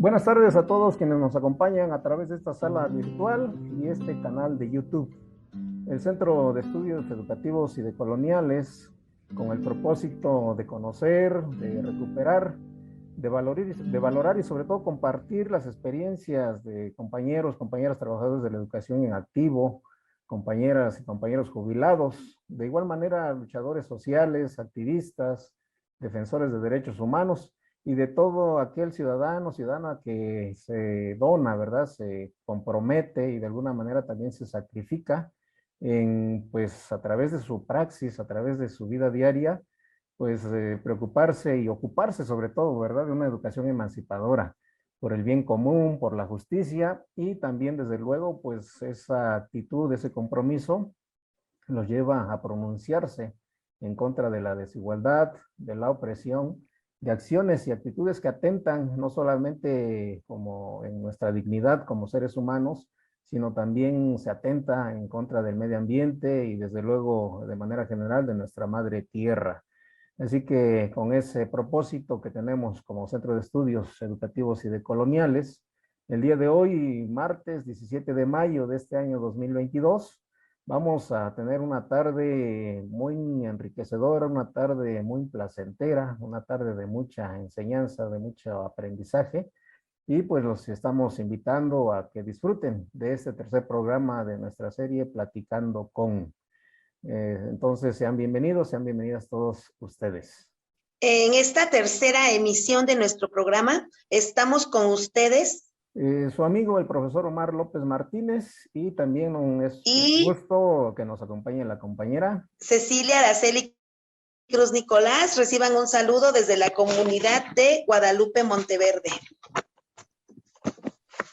Buenas tardes a todos quienes nos acompañan a través de esta sala virtual y este canal de YouTube. El Centro de Estudios Educativos y Decoloniales, con el propósito de conocer, de recuperar, de valorar y sobre todo compartir las experiencias de compañeros, compañeras trabajadores de la educación en activo, compañeras y compañeros jubilados, de igual manera luchadores sociales, activistas, defensores de derechos humanos y de todo aquel ciudadano, ciudadana que se dona, ¿verdad? Se compromete y de alguna manera también se sacrifica en, pues, a través de su praxis, a través de su vida diaria, pues, preocuparse y ocuparse sobre todo, ¿verdad? De una educación emancipadora, por el bien común, por la justicia y también, desde luego, pues, esa actitud, ese compromiso los lleva a pronunciarse en contra de la desigualdad, de la opresión, de acciones y actitudes que atentan no solamente como en nuestra dignidad como seres humanos, sino también se atenta en contra del medio ambiente y desde luego de manera general de nuestra madre tierra. Así que con ese propósito que tenemos como Centro de Estudios Educativos y Decoloniales, el día de hoy, martes 17 de mayo de este año 2022, vamos a tener una tarde muy enriquecedora, una tarde muy placentera, una tarde de mucha enseñanza, de mucho aprendizaje. Y pues los estamos invitando a que disfruten de este tercer programa de nuestra serie Platicando con. Entonces, sean bienvenidas todos ustedes. En esta tercera emisión de nuestro programa, estamos con ustedes. Su amigo, el profesor Omar López Martínez, y también es un gusto que nos acompañe la compañera Cecilia Araceli Cruz Nicolás. Reciban un saludo desde la comunidad de Guadalupe Monteverde.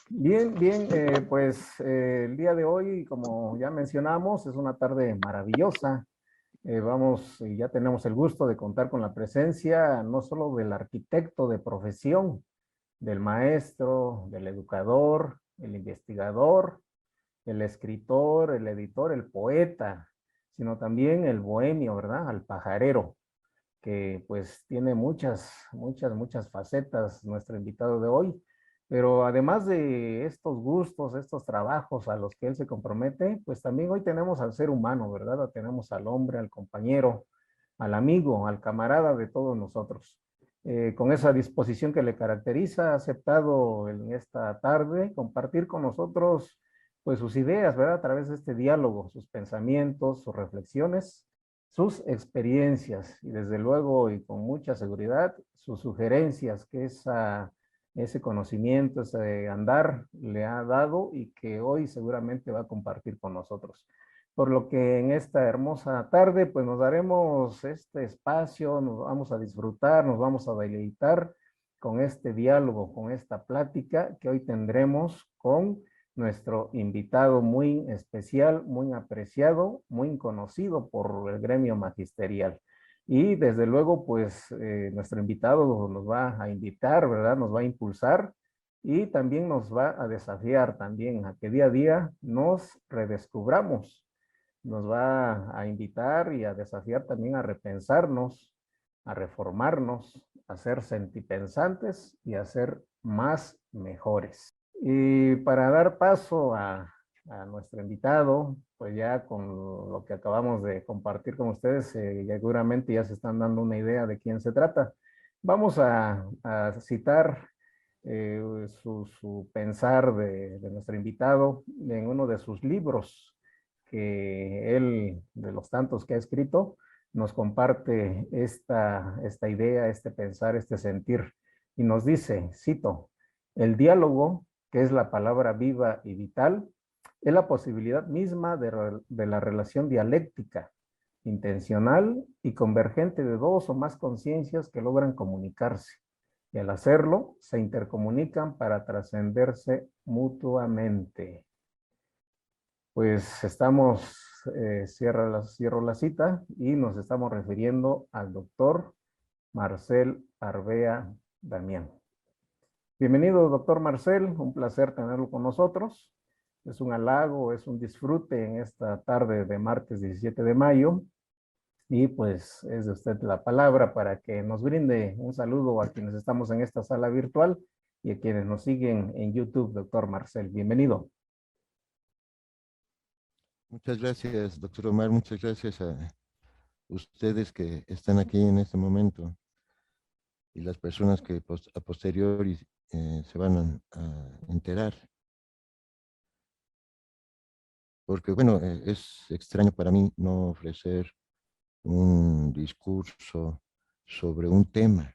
Bien, bien, pues el día de hoy, como ya mencionamos, es una tarde maravillosa. Vamos, y ya tenemos el gusto de contar con la presencia no solo del arquitecto de profesión, del maestro, del educador, el investigador, el escritor, el editor, el poeta, sino también el bohemio, ¿verdad? Al pajarero, que pues tiene muchas facetas nuestro invitado de hoy. Pero además de estos gustos, estos trabajos a los que él se compromete, pues también hoy tenemos al ser humano, ¿verdad? Tenemos al hombre, al compañero, al amigo, al camarada de todos nosotros. Con esa disposición que le caracteriza, ha aceptado en esta tarde compartir con nosotros pues sus ideas, ¿verdad? A través de este diálogo, sus pensamientos, sus reflexiones, sus experiencias y desde luego y con mucha seguridad sus sugerencias que ese conocimiento, ese andar le ha dado y que hoy seguramente va a compartir con nosotros. Por lo que en esta hermosa tarde, pues nos daremos este espacio, nos vamos a disfrutar, nos vamos a deleitar con este diálogo, con esta plática que hoy tendremos con nuestro invitado muy especial, muy apreciado, muy conocido por el gremio magisterial. Y desde luego, pues nuestro invitado nos va a invitar, ¿verdad? Nos va a impulsar y también nos va a desafiar también a que día a día nos redescubramos, nos va a invitar y a desafiar también a repensarnos, a reformarnos, a ser sentipensantes y a ser más mejores. Y para dar paso a nuestro invitado, pues ya con lo que acabamos de compartir con ustedes, seguramente ya se están dando una idea de quién se trata. Vamos a citar su pensar de nuestro invitado en uno de sus libros que él, de los tantos que ha escrito, nos comparte esta idea, este pensar, este sentir. Y nos dice, cito, el diálogo, que es la palabra viva y vital, es la posibilidad misma de la relación dialéctica, intencional y convergente de dos o más conciencias que logran comunicarse. Y al hacerlo, se intercomunican para trascenderse mutuamente. Pues estamos, cierro la cita y nos estamos refiriendo al doctor Marcel Arbea Damián. Bienvenido, doctor Marcel, un placer tenerlo con nosotros. Es un halago, es un disfrute en esta tarde de martes 17 de mayo. Y pues es de usted la palabra para que nos brinde un saludo a quienes estamos en esta sala virtual y a quienes nos siguen en YouTube, doctor Marcel. Bienvenido. Muchas gracias, doctor Omar. Muchas gracias a ustedes que están aquí en este momento y las personas que a posteriori se van a enterar. Porque, bueno, es extraño para mí no ofrecer un discurso sobre un tema.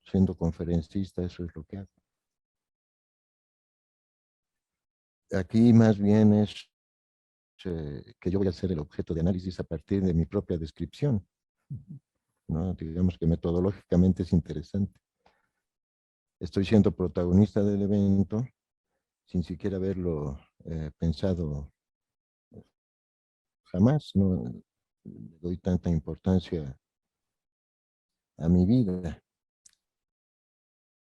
Siendo conferencista, eso es lo que hago. Aquí más bien es que yo voy a ser el objeto de análisis a partir de mi propia descripción, ¿no? Digamos que metodológicamente es interesante. Estoy siendo protagonista del evento sin siquiera haberlo pensado jamás. No le doy tanta importancia a mi vida,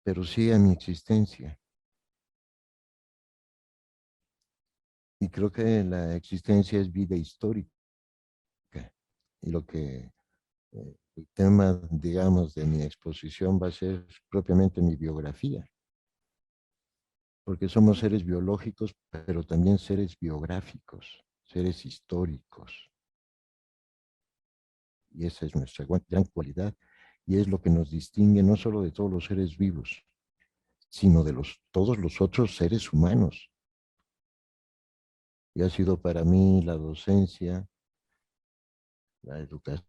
pero sí a mi existencia. Y creo que la existencia es vida histórica. Y lo que el tema, digamos, de mi exposición va a ser propiamente mi biografía. Porque somos seres biológicos, pero también seres biográficos, seres históricos. Y esa es nuestra gran cualidad. Y es lo que nos distingue no solo de todos los seres vivos, sino de todos los otros seres humanos. Y ha sido para mí la docencia, la educación,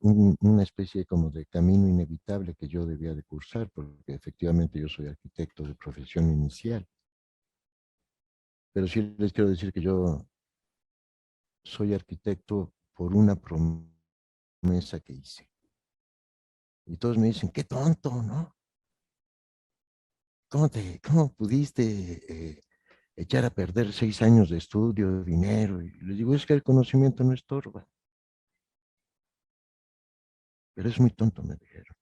una especie como de camino inevitable que yo debía de cursar, porque efectivamente yo soy arquitecto de profesión inicial. Pero sí les quiero decir que yo soy arquitecto por una promesa que hice. Y todos me dicen, qué tonto, ¿no? ¿Cómo pudiste echar a perder 6 años de estudio, dinero? Y les digo, es que el conocimiento no estorba. Pero es muy tonto, me dijeron.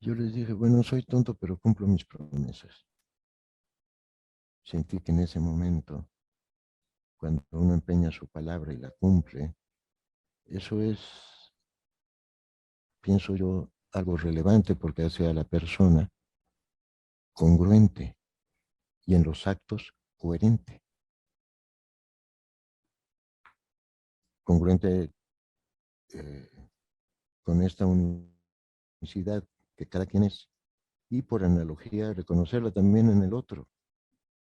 Yo les dije, bueno, soy tonto, pero cumplo mis promesas. Sentí que en ese momento, cuando uno empeña su palabra y la cumple, eso es, pienso yo, algo relevante porque hace a la persona congruente y en los actos coherente. Congruente eh, con esta unicidad que cada quien es y por analogía reconocerla también en el otro,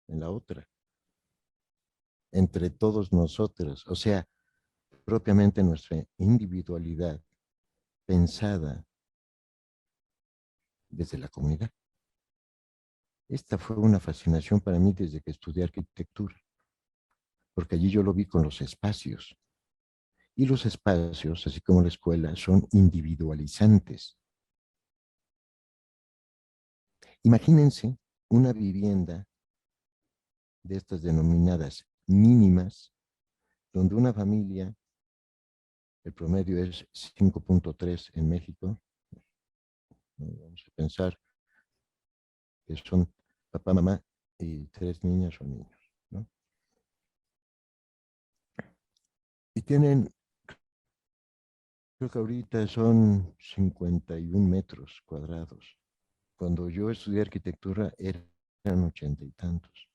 en la otra, entre todos nosotros, o sea, propiamente nuestra individualidad pensada desde la comunidad. Esta fue una fascinación para mí desde que estudié arquitectura, porque allí yo lo vi con los espacios. Y los espacios, así como la escuela, son individualizantes. Imagínense una vivienda de estas denominadas mínimas, donde una familia, el promedio es 5.3 en México, vamos a pensar que son papá, mamá y 3 niñas o niños, ¿no? Y tienen, creo que ahorita son 51 metros cuadrados. Cuando yo estudié arquitectura eran 80 y tantos.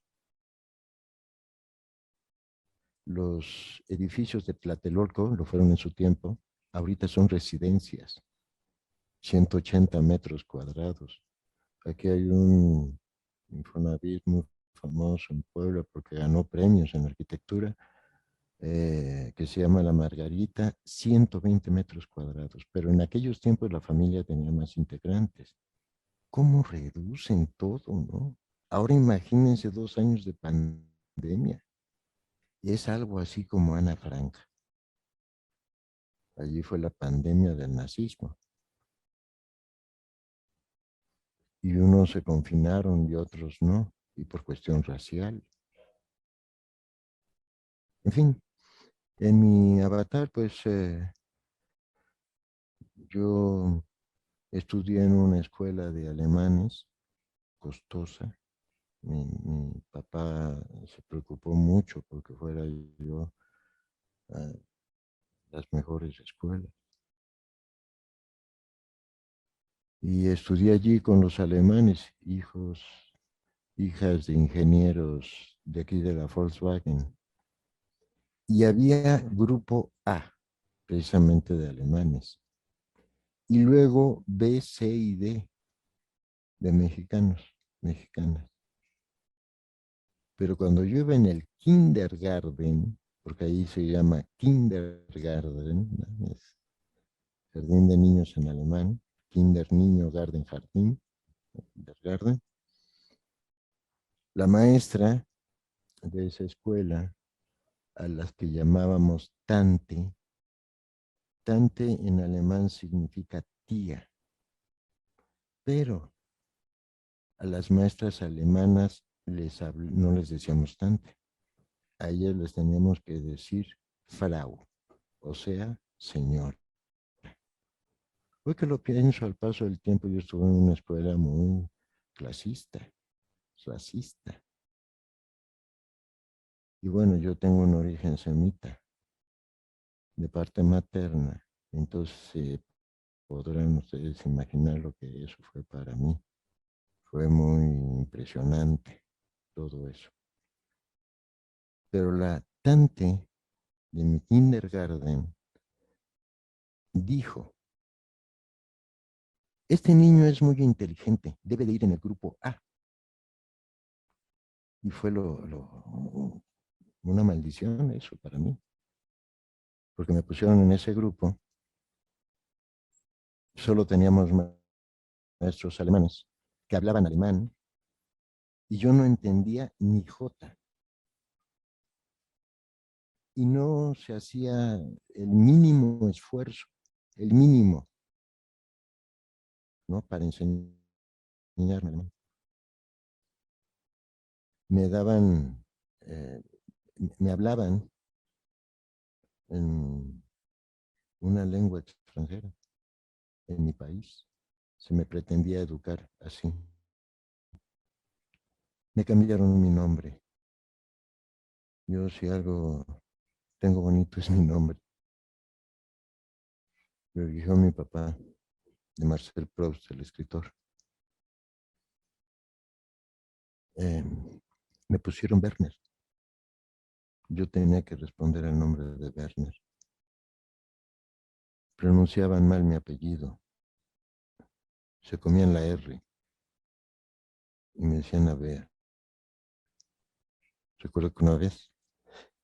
Los edificios de Tlatelolco, lo fueron en su tiempo, ahorita son residencias, 180 metros cuadrados. Aquí hay un Infonavit muy famoso en Puebla porque ganó premios en arquitectura, que se llama La Margarita, 120 metros cuadrados, pero en aquellos tiempos la familia tenía más integrantes. ¿Cómo reducen todo, no? Ahora imagínense 2 años de pandemia. Es algo así como Ana Frank. Allí fue la pandemia del nazismo. Y unos se confinaron y otros no, y por cuestión racial. En fin, en mi avatar, pues yo estudié en una escuela de alemanes, costosa. Mi papá se preocupó mucho porque fuera yo a las mejores escuelas. Y estudié allí con los alemanes, hijas de ingenieros de aquí de la Volkswagen. Y había grupo A, precisamente de alemanes. Y luego B, C y D, de mexicanos, mexicanas. Pero cuando yo iba en el kindergarten, porque ahí se llama kindergarten, ¿no? Es jardín de niños en alemán, kinder niño, garden jardín, kindergarten. La maestra de esa escuela, a las que llamábamos Tante, Tante en alemán significa tía, pero a las maestras alemanas no les decíamos Tante, a ellas les teníamos que decir Frau, o sea, señor. Hoy que lo pienso al paso del tiempo, yo estuve en una escuela muy clasista, racista. Y bueno, yo tengo un origen semita, de parte materna. Entonces podrán ustedes imaginar lo que eso fue para mí. Fue muy impresionante todo eso. Pero la tante de mi kindergarten dijo, este niño es muy inteligente, debe de ir en el grupo A. Y fue una maldición eso para mí, porque me pusieron en ese grupo. Solo teníamos maestros alemanes que hablaban alemán y yo no entendía ni jota. Y no se hacía el mínimo esfuerzo, el mínimo, ¿no? Para enseñarme alemán. Me daban, me hablaban en una lengua extranjera en mi país. Se me pretendía educar así. Me cambiaron mi nombre. Yo si algo tengo bonito es mi nombre. Lo eligió mi papá, de Marcel Proust, el escritor. Eh, Me pusieron Werner. Yo tenía que responder al nombre de Werner. Pronunciaban mal mi apellido. Se comían la R y me decían Avea. Recuerdo que una vez,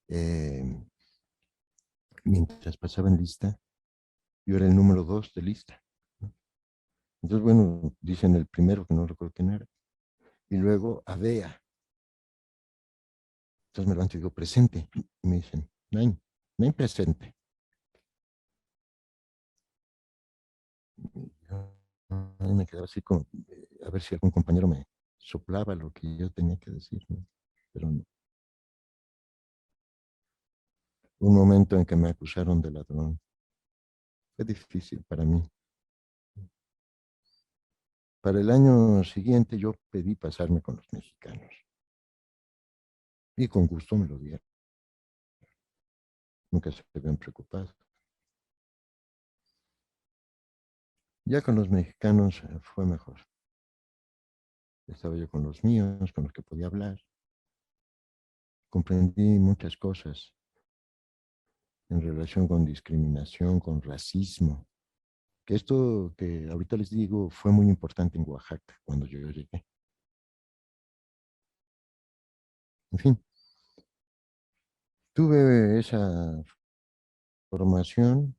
eh, mientras pasaban lista, yo era el número 2 de lista, ¿no? Entonces, bueno, dicen el primero, que no recuerdo quién era. Y luego Avea. Entonces me levanto y digo, presente. Y me dicen, Nein, Nein presente. Y yo me quedaba así como, a ver si algún compañero me soplaba lo que yo tenía que decir, ¿no? Pero no. Un momento en que me acusaron de ladrón. Fue difícil para mí. Para el año siguiente yo pedí pasarme con los mexicanos. Y con gusto me lo dieron. Nunca se habían preocupado. Ya con los mexicanos fue mejor. Estaba yo con los míos, con los que podía hablar. Comprendí muchas cosas en relación con discriminación, con racismo. Que esto que ahorita les digo fue muy importante en Oaxaca cuando yo llegué. En fin, tuve esa formación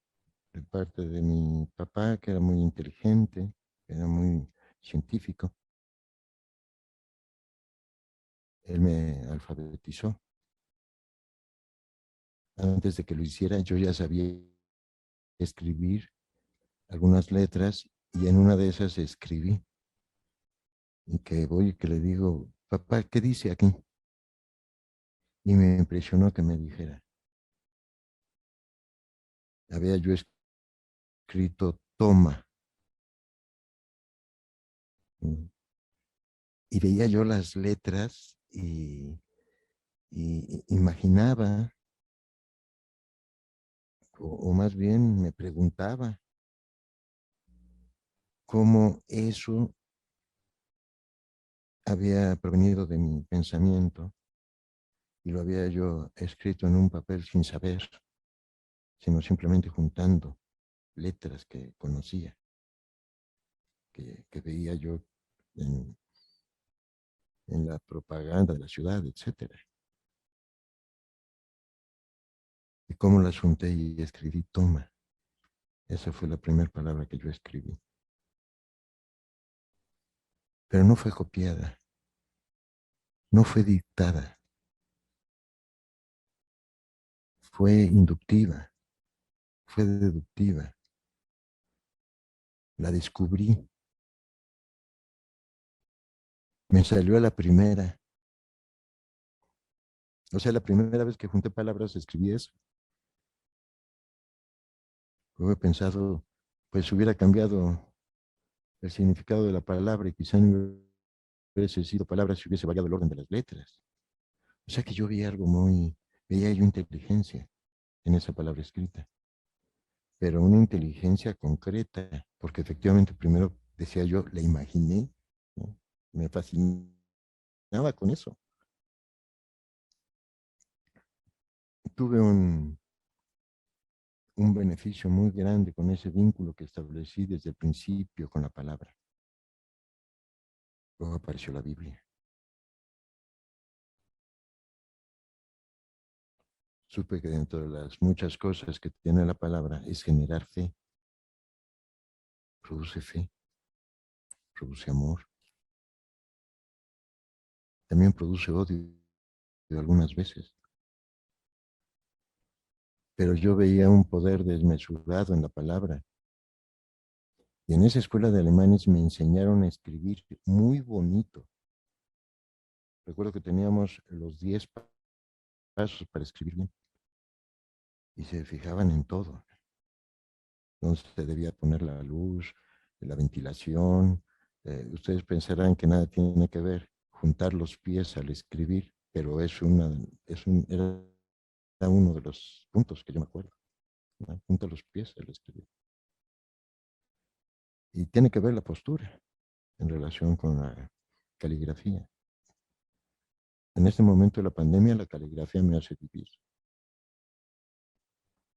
de parte de mi papá, que era muy inteligente, era muy científico. Él me alfabetizó. Antes de que lo hiciera, yo ya sabía escribir algunas letras y en una de esas escribí. Y que voy y que le digo, papá, ¿qué dice aquí? Y me impresionó que me dijera. Había yo escrito toma. Y veía yo las letras y imaginaba, o más bien me preguntaba, cómo eso había provenido de mi pensamiento y lo había yo escrito en un papel sin saber, sino simplemente juntando letras que conocía, que veía yo en, en la propaganda de la ciudad, etcétera. Y cómo las junté y escribí toma. Esa fue la primera palabra que yo escribí. Pero no fue copiada, no fue dictada, fue inductiva, fue deductiva. La descubrí, me salió a la primera. O sea, la primera vez que junté palabras escribí eso. Luego he pensado, pues hubiera cambiado el significado de la palabra y quizá no hubiese sido palabra si hubiese variado el orden de las letras. O sea que yo veía yo inteligencia en esa palabra escrita, pero una inteligencia concreta, porque efectivamente primero decía yo, la imaginé, ¿no? Me fascinaba con eso. Tuve un beneficio muy grande con ese vínculo que establecí desde el principio con la palabra. Luego apareció la Biblia. Supe que dentro de las muchas cosas que tiene la palabra es generar fe, produce amor, también produce odio algunas veces. Pero yo veía un poder desmesurado en la palabra. Y en esa escuela de alemanes me enseñaron a escribir muy bonito. Recuerdo que teníamos los 10 pasos para escribir bien. Y se fijaban en todo. Entonces se debía poner la luz, la ventilación. Ustedes pensarán que nada tiene que ver juntar los pies al escribir, pero era uno de los puntos que yo me acuerdo, ¿no? Junta los pies al escribir. Y tiene que ver la postura en relación con la caligrafía. En este momento de la pandemia, la caligrafía me hace vivir.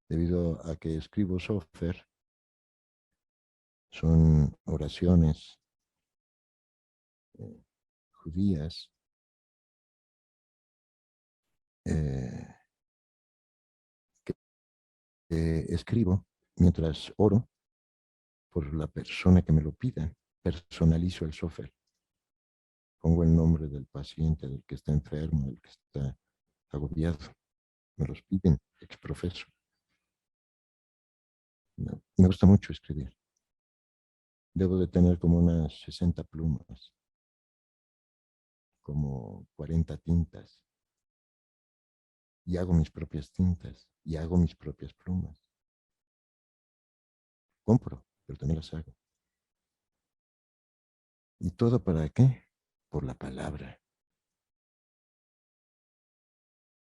Debido a que escribo software, son oraciones judías, eh, que escribo mientras oro por la persona que me lo pida. Personalizo el software. Pongo el nombre del paciente, del que está enfermo, del que está agobiado. Me los piden ex profeso. Me gusta mucho escribir. Debo de tener como unas 60 plumas, como 40 tintas. Y hago mis propias tintas y hago mis propias plumas. Compro, pero también las hago. ¿Y todo para qué? Por la palabra.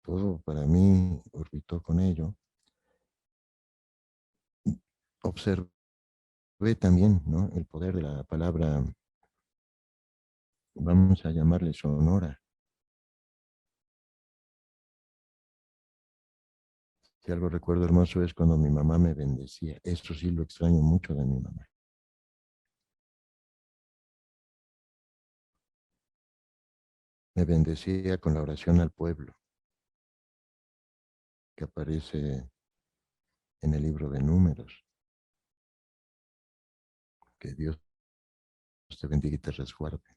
Todo para mí orbitó con ello. Observé también, ¿no?, el poder de la palabra, vamos a llamarle sonora. Si algo recuerdo hermoso es cuando mi mamá me bendecía. Eso sí lo extraño mucho de mi mamá. Me bendecía con la oración al pueblo, que aparece en el libro de Números. Que Dios te bendiga y te resguarde.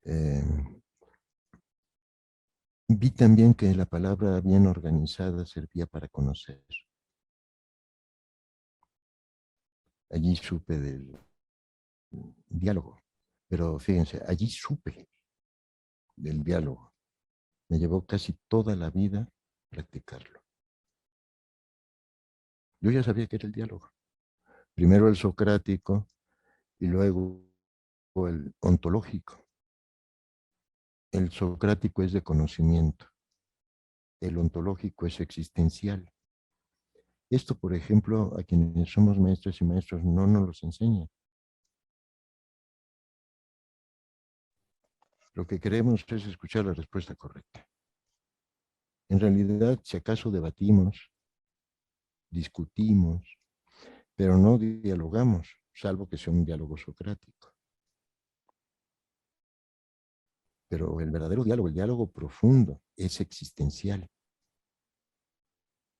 Eh, Vi también que la palabra bien organizada servía para conocer. Allí supe del diálogo, pero fíjense, allí supe del diálogo. Me llevó casi toda la vida practicarlo. Yo ya sabía que era el diálogo. Primero el socrático y luego el ontológico. El socrático es de conocimiento. El ontológico es existencial. Esto, por ejemplo, a quienes somos maestras y maestros no nos los enseñan. Lo que queremos es escuchar la respuesta correcta. En realidad, si acaso debatimos, discutimos, pero no dialogamos, salvo que sea un diálogo socrático. Pero el verdadero diálogo, el diálogo profundo, es existencial.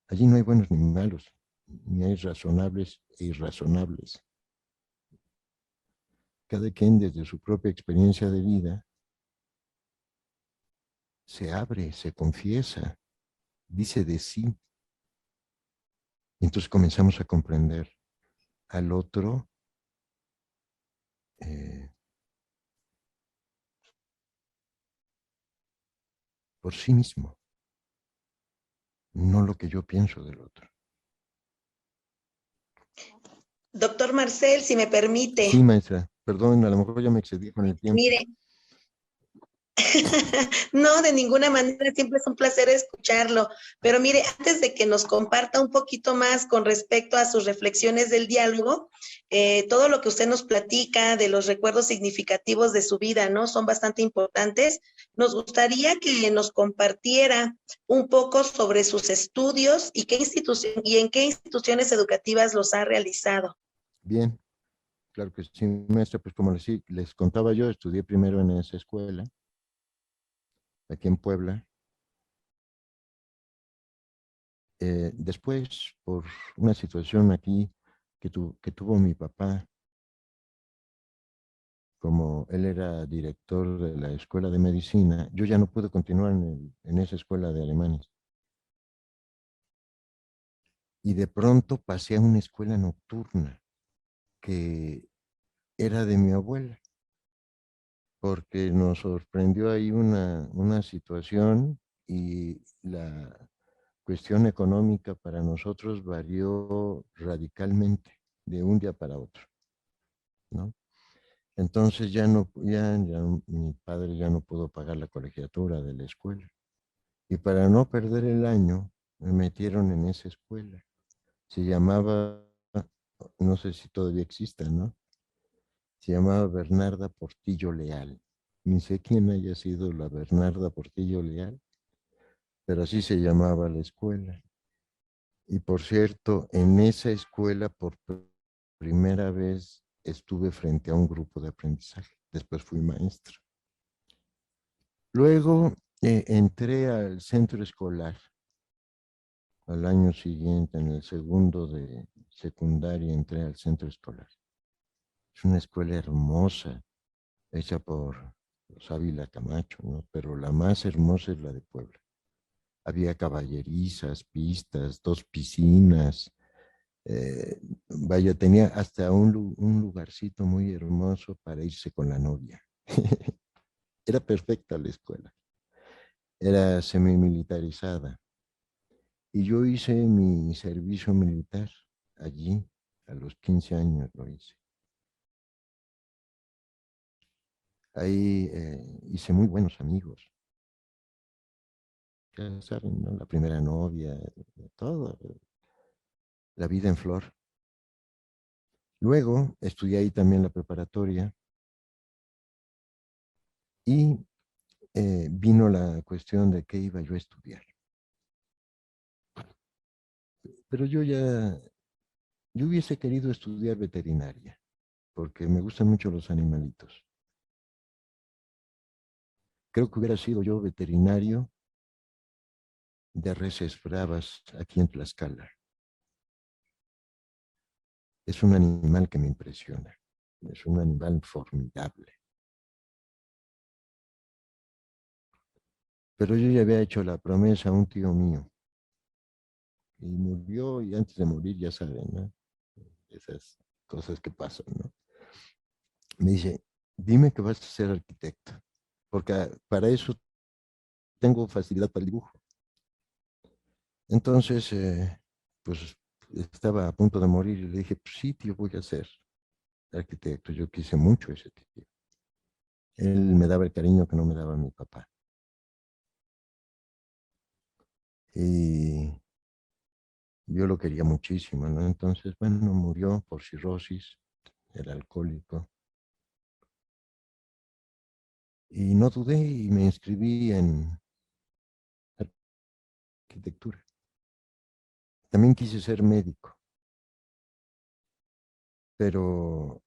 Allí no hay buenos ni malos, ni hay razonables e irrazonables. Cada quien desde su propia experiencia de vida se abre, se confiesa, dice de sí. Y entonces comenzamos a comprender al otro eh, por sí mismo, no lo que yo pienso del otro. Doctor Marcel, si me permite, Sí, maestra, perdón, a lo mejor ya me excedí con el tiempo. mire, no, de ninguna manera, siempre es un placer escucharlo. Pero mire, antes de que nos comparta un poquito más con respecto a sus reflexiones del diálogo, todo lo que usted nos platica de los recuerdos significativos de su vida, ¿no? Son bastante importantes. Nos gustaría que nos compartiera un poco sobre sus estudios y en qué instituciones educativas los ha realizado. Bien, claro que sí, maestra, pues como les contaba yo, estudié primero en esa escuela, aquí en Puebla. Después, por una situación aquí que tuvo mi papá, como él era director de la escuela de medicina, yo ya no pude continuar en esa escuela de alemanes. Y de pronto pasé a una escuela nocturna que era de mi abuela, porque nos sorprendió ahí una situación y la cuestión económica para nosotros varió radicalmente de un día para otro, ¿no? Entonces ya mi padre ya no pudo pagar la colegiatura de la escuela. Y para no perder el año, me metieron en esa escuela. Se llamaba, no sé si todavía exista, ¿no? Se llamaba Bernarda Portillo Leal. Ni sé quién haya sido la Bernarda Portillo Leal, pero así se llamaba la escuela. Y por cierto, en esa escuela por primera vez estuve frente a un grupo de aprendizaje. Después fui maestro. Luego entré al centro escolar al año siguiente, en el segundo de secundaria, entré al centro escolar. Es una escuela hermosa, hecha por los Ávila Camacho, ¿no? Pero la más hermosa es la de Puebla. Había caballerizas, pistas, dos piscinas. Vaya, tenía hasta un lugarcito muy hermoso para irse con la novia. Era perfecta la escuela. Era semimilitarizada. Y yo hice mi servicio militar allí, a los 15 años lo hice. Ahí hice muy buenos amigos. Ya saben, ¿no? La primera novia, todo, la vida en flor. Luego estudié ahí también la preparatoria y vino la cuestión de qué iba yo a estudiar. Pero yo hubiese querido estudiar veterinaria, porque me gustan mucho los animalitos. Creo que hubiera sido yo veterinario de reses bravas aquí en Tlaxcala. Es un animal que me impresiona. Es un animal formidable. Pero yo ya había hecho la promesa a un tío mío. Y murió, y antes de morir, ya saben, ¿no? Esas cosas que pasan, ¿no? Me dice, dime que vas a ser arquitecto, porque para eso tengo facilidad para el dibujo. Entonces, pues estaba a punto de morir y le dije, pues sí, tío, voy a ser arquitecto. Yo quise mucho ese tío. Él me daba el cariño que no me daba mi papá. Y Yo lo quería muchísimo, ¿no? Entonces, bueno, murió por cirrosis, era alcohólico. Y no dudé y me inscribí en arquitectura. También quise ser médico, pero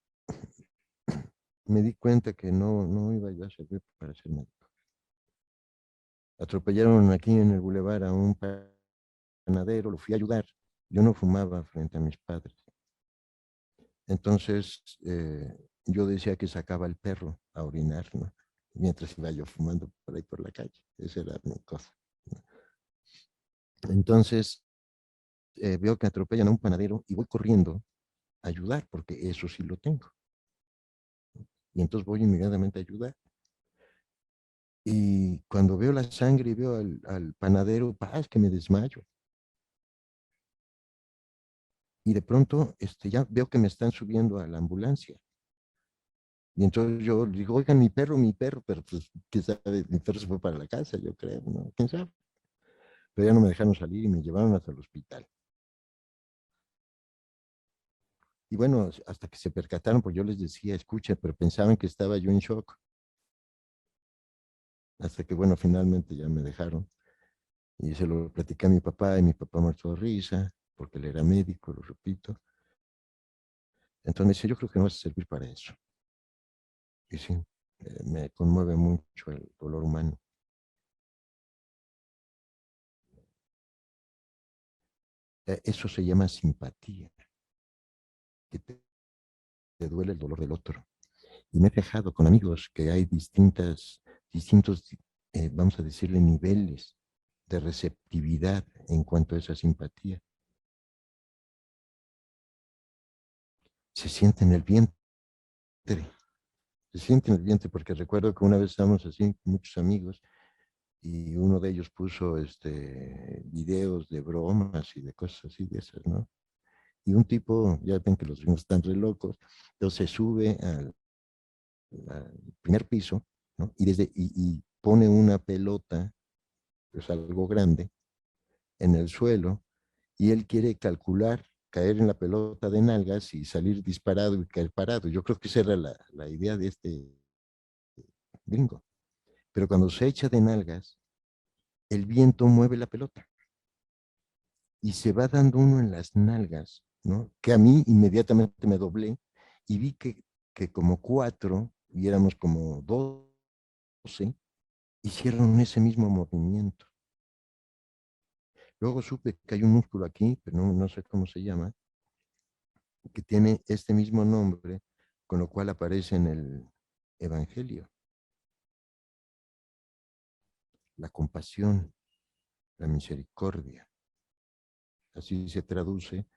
me di cuenta que no iba yo a servir para ser médico. Atropellaron aquí en el bulevar a un panadero, lo fui a ayudar. Yo no fumaba frente a mis padres. Entonces, yo decía que sacaba el perro a orinar, ¿no? Mientras iba yo fumando por ahí por la calle. Esa era mi cosa, ¿no? Entonces, veo que atropellan a un panadero y voy corriendo a ayudar, porque eso sí lo tengo. Y entonces voy inmediatamente a ayudar. Y cuando veo la sangre y veo al panadero, es que me desmayo. Y de pronto ya veo que me están subiendo a la ambulancia. Y entonces yo digo, oigan, mi perro, pero pues, quién sabe, mi perro se fue para la casa, yo creo, ¿no? ¿Quién sabe? Pero ya no me dejaron salir y me llevaron hasta el hospital. Y bueno, hasta que se percataron, pues yo les decía, escuchen, pero pensaban que estaba yo en shock. Hasta que, bueno, finalmente ya me dejaron. Y se lo platicé a mi papá y mi papá muerto de risa, porque él era médico, lo repito. Entonces me dice, yo creo que no vas a servir para eso. Y sí, me conmueve mucho el dolor humano. Eso se llama simpatía, que te duele el dolor del otro. Y me he fijado con amigos que hay distintos, vamos a decirle, niveles de receptividad en cuanto a esa simpatía. Se siente en el vientre, se siente en el vientre, porque recuerdo que una vez estábamos así, muchos amigos, y uno de ellos puso videos de bromas y de cosas así de esas, ¿no? Y un tipo, ya ven que los gringos están re locos, entonces se sube al primer piso, ¿no? Y pone una pelota, pues algo grande, en el suelo, y él quiere calcular, caer en la pelota de nalgas y salir disparado y caer parado. Yo creo que esa era la idea de este gringo. Pero cuando se echa de nalgas, el viento mueve la pelota y se va dando uno en las nalgas, ¿no? Que a mí inmediatamente me doblé y vi que como 4, y éramos como 12, hicieron ese mismo movimiento. Luego supe que hay un músculo aquí, pero no sé cómo se llama, que tiene este mismo nombre, con lo cual aparece en el Evangelio. La compasión, la misericordia. Así se traduce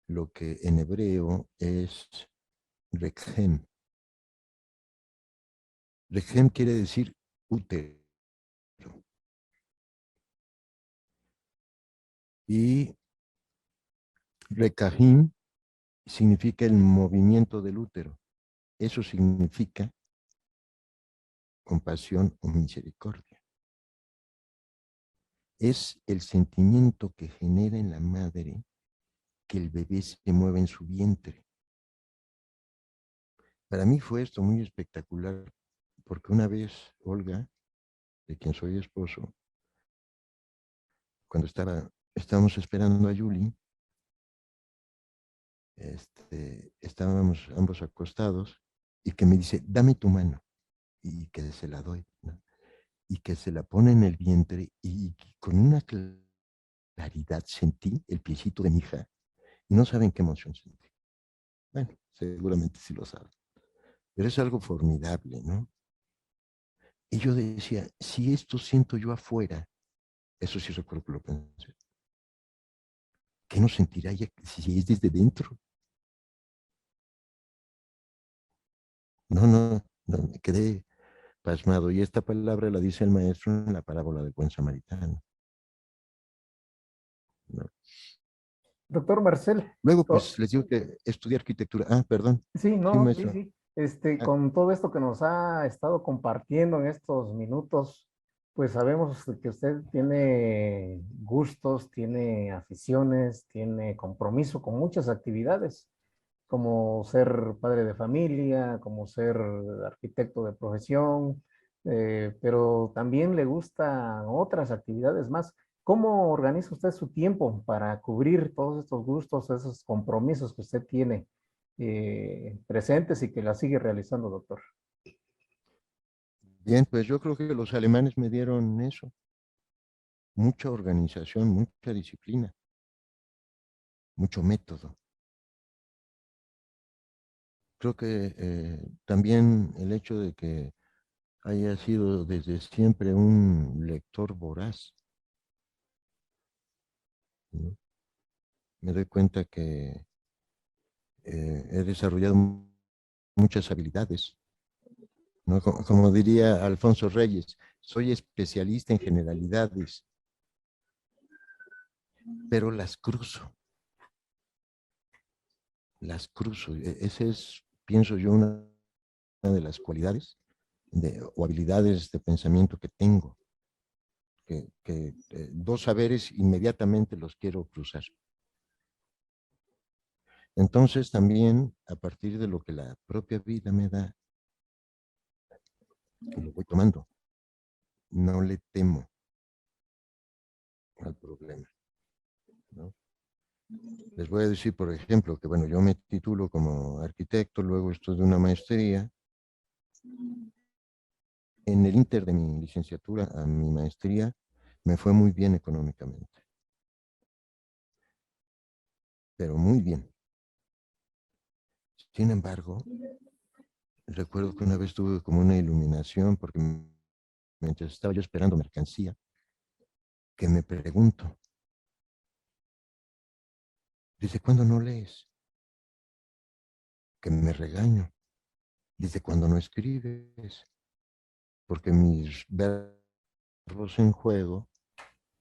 lo que en hebreo es Rechem. Rechem quiere decir útero. Y Rekahim significa el movimiento del útero. Eso significa compasión o misericordia. Es el sentimiento que genera en la madre que el bebé se mueve en su vientre. Para mí fue esto muy espectacular, porque una vez Olga, de quien soy esposo, cuando estábamos esperando a Yuli, estábamos ambos acostados, y que me dice, dame tu mano, y que se la doy, ¿no? Y que se la pone en el vientre, y con una claridad sentí el piecito de mi hija, y no saben qué emoción sentí. Bueno, seguramente sí lo saben, pero es algo formidable, ¿no? Y yo decía, si esto siento yo afuera, eso sí recuerdo que lo pensé, ¿qué no sentirá ella si es desde dentro? No, me quedé pasmado. Y esta palabra la dice el maestro en la parábola del buen samaritano, ¿no? Doctor Marcel, Luego, co- pues, les digo que estudié arquitectura. Ah, perdón. sí, Sí, no, sí, maestro. sí. Ah, Con todo esto que nos ha estado compartiendo en estos minutos, Pues sabemos que usted tiene gustos, tiene aficiones, tiene compromiso con muchas actividades, como ser padre de familia, como ser arquitecto de profesión, pero también le gustan otras actividades más. ¿Cómo organiza usted su tiempo para cubrir todos estos gustos, esos compromisos que usted tiene presentes y que la sigue realizando, doctor? Bien, pues yo creo que los alemanes me dieron eso, mucha organización, mucha disciplina, mucho método. Creo que también el hecho de que haya sido desde siempre un lector voraz, ¿no? Me doy cuenta que he desarrollado muchas habilidades, ¿no? Como diría Alfonso Reyes, soy especialista en generalidades, pero las cruzo, las cruzo. Esa es, pienso yo, una de las cualidades o habilidades de pensamiento que tengo, que dos saberes inmediatamente los quiero cruzar. Entonces también, a partir de lo que la propia vida me da, lo voy tomando. No le temo al problema, ¿no? Les voy a decir, por ejemplo, que bueno, yo me titulo como arquitecto, luego estudio una maestría. En el inter de mi licenciatura a mi maestría, me fue muy bien económicamente, pero muy bien. Sin embargo, recuerdo que una vez tuve como una iluminación porque mientras estaba yo esperando mercancía, que me pregunto, dice, ¿cuándo no lees? Que me regaño. Dice, cuando no escribes, porque mis verbos en juego,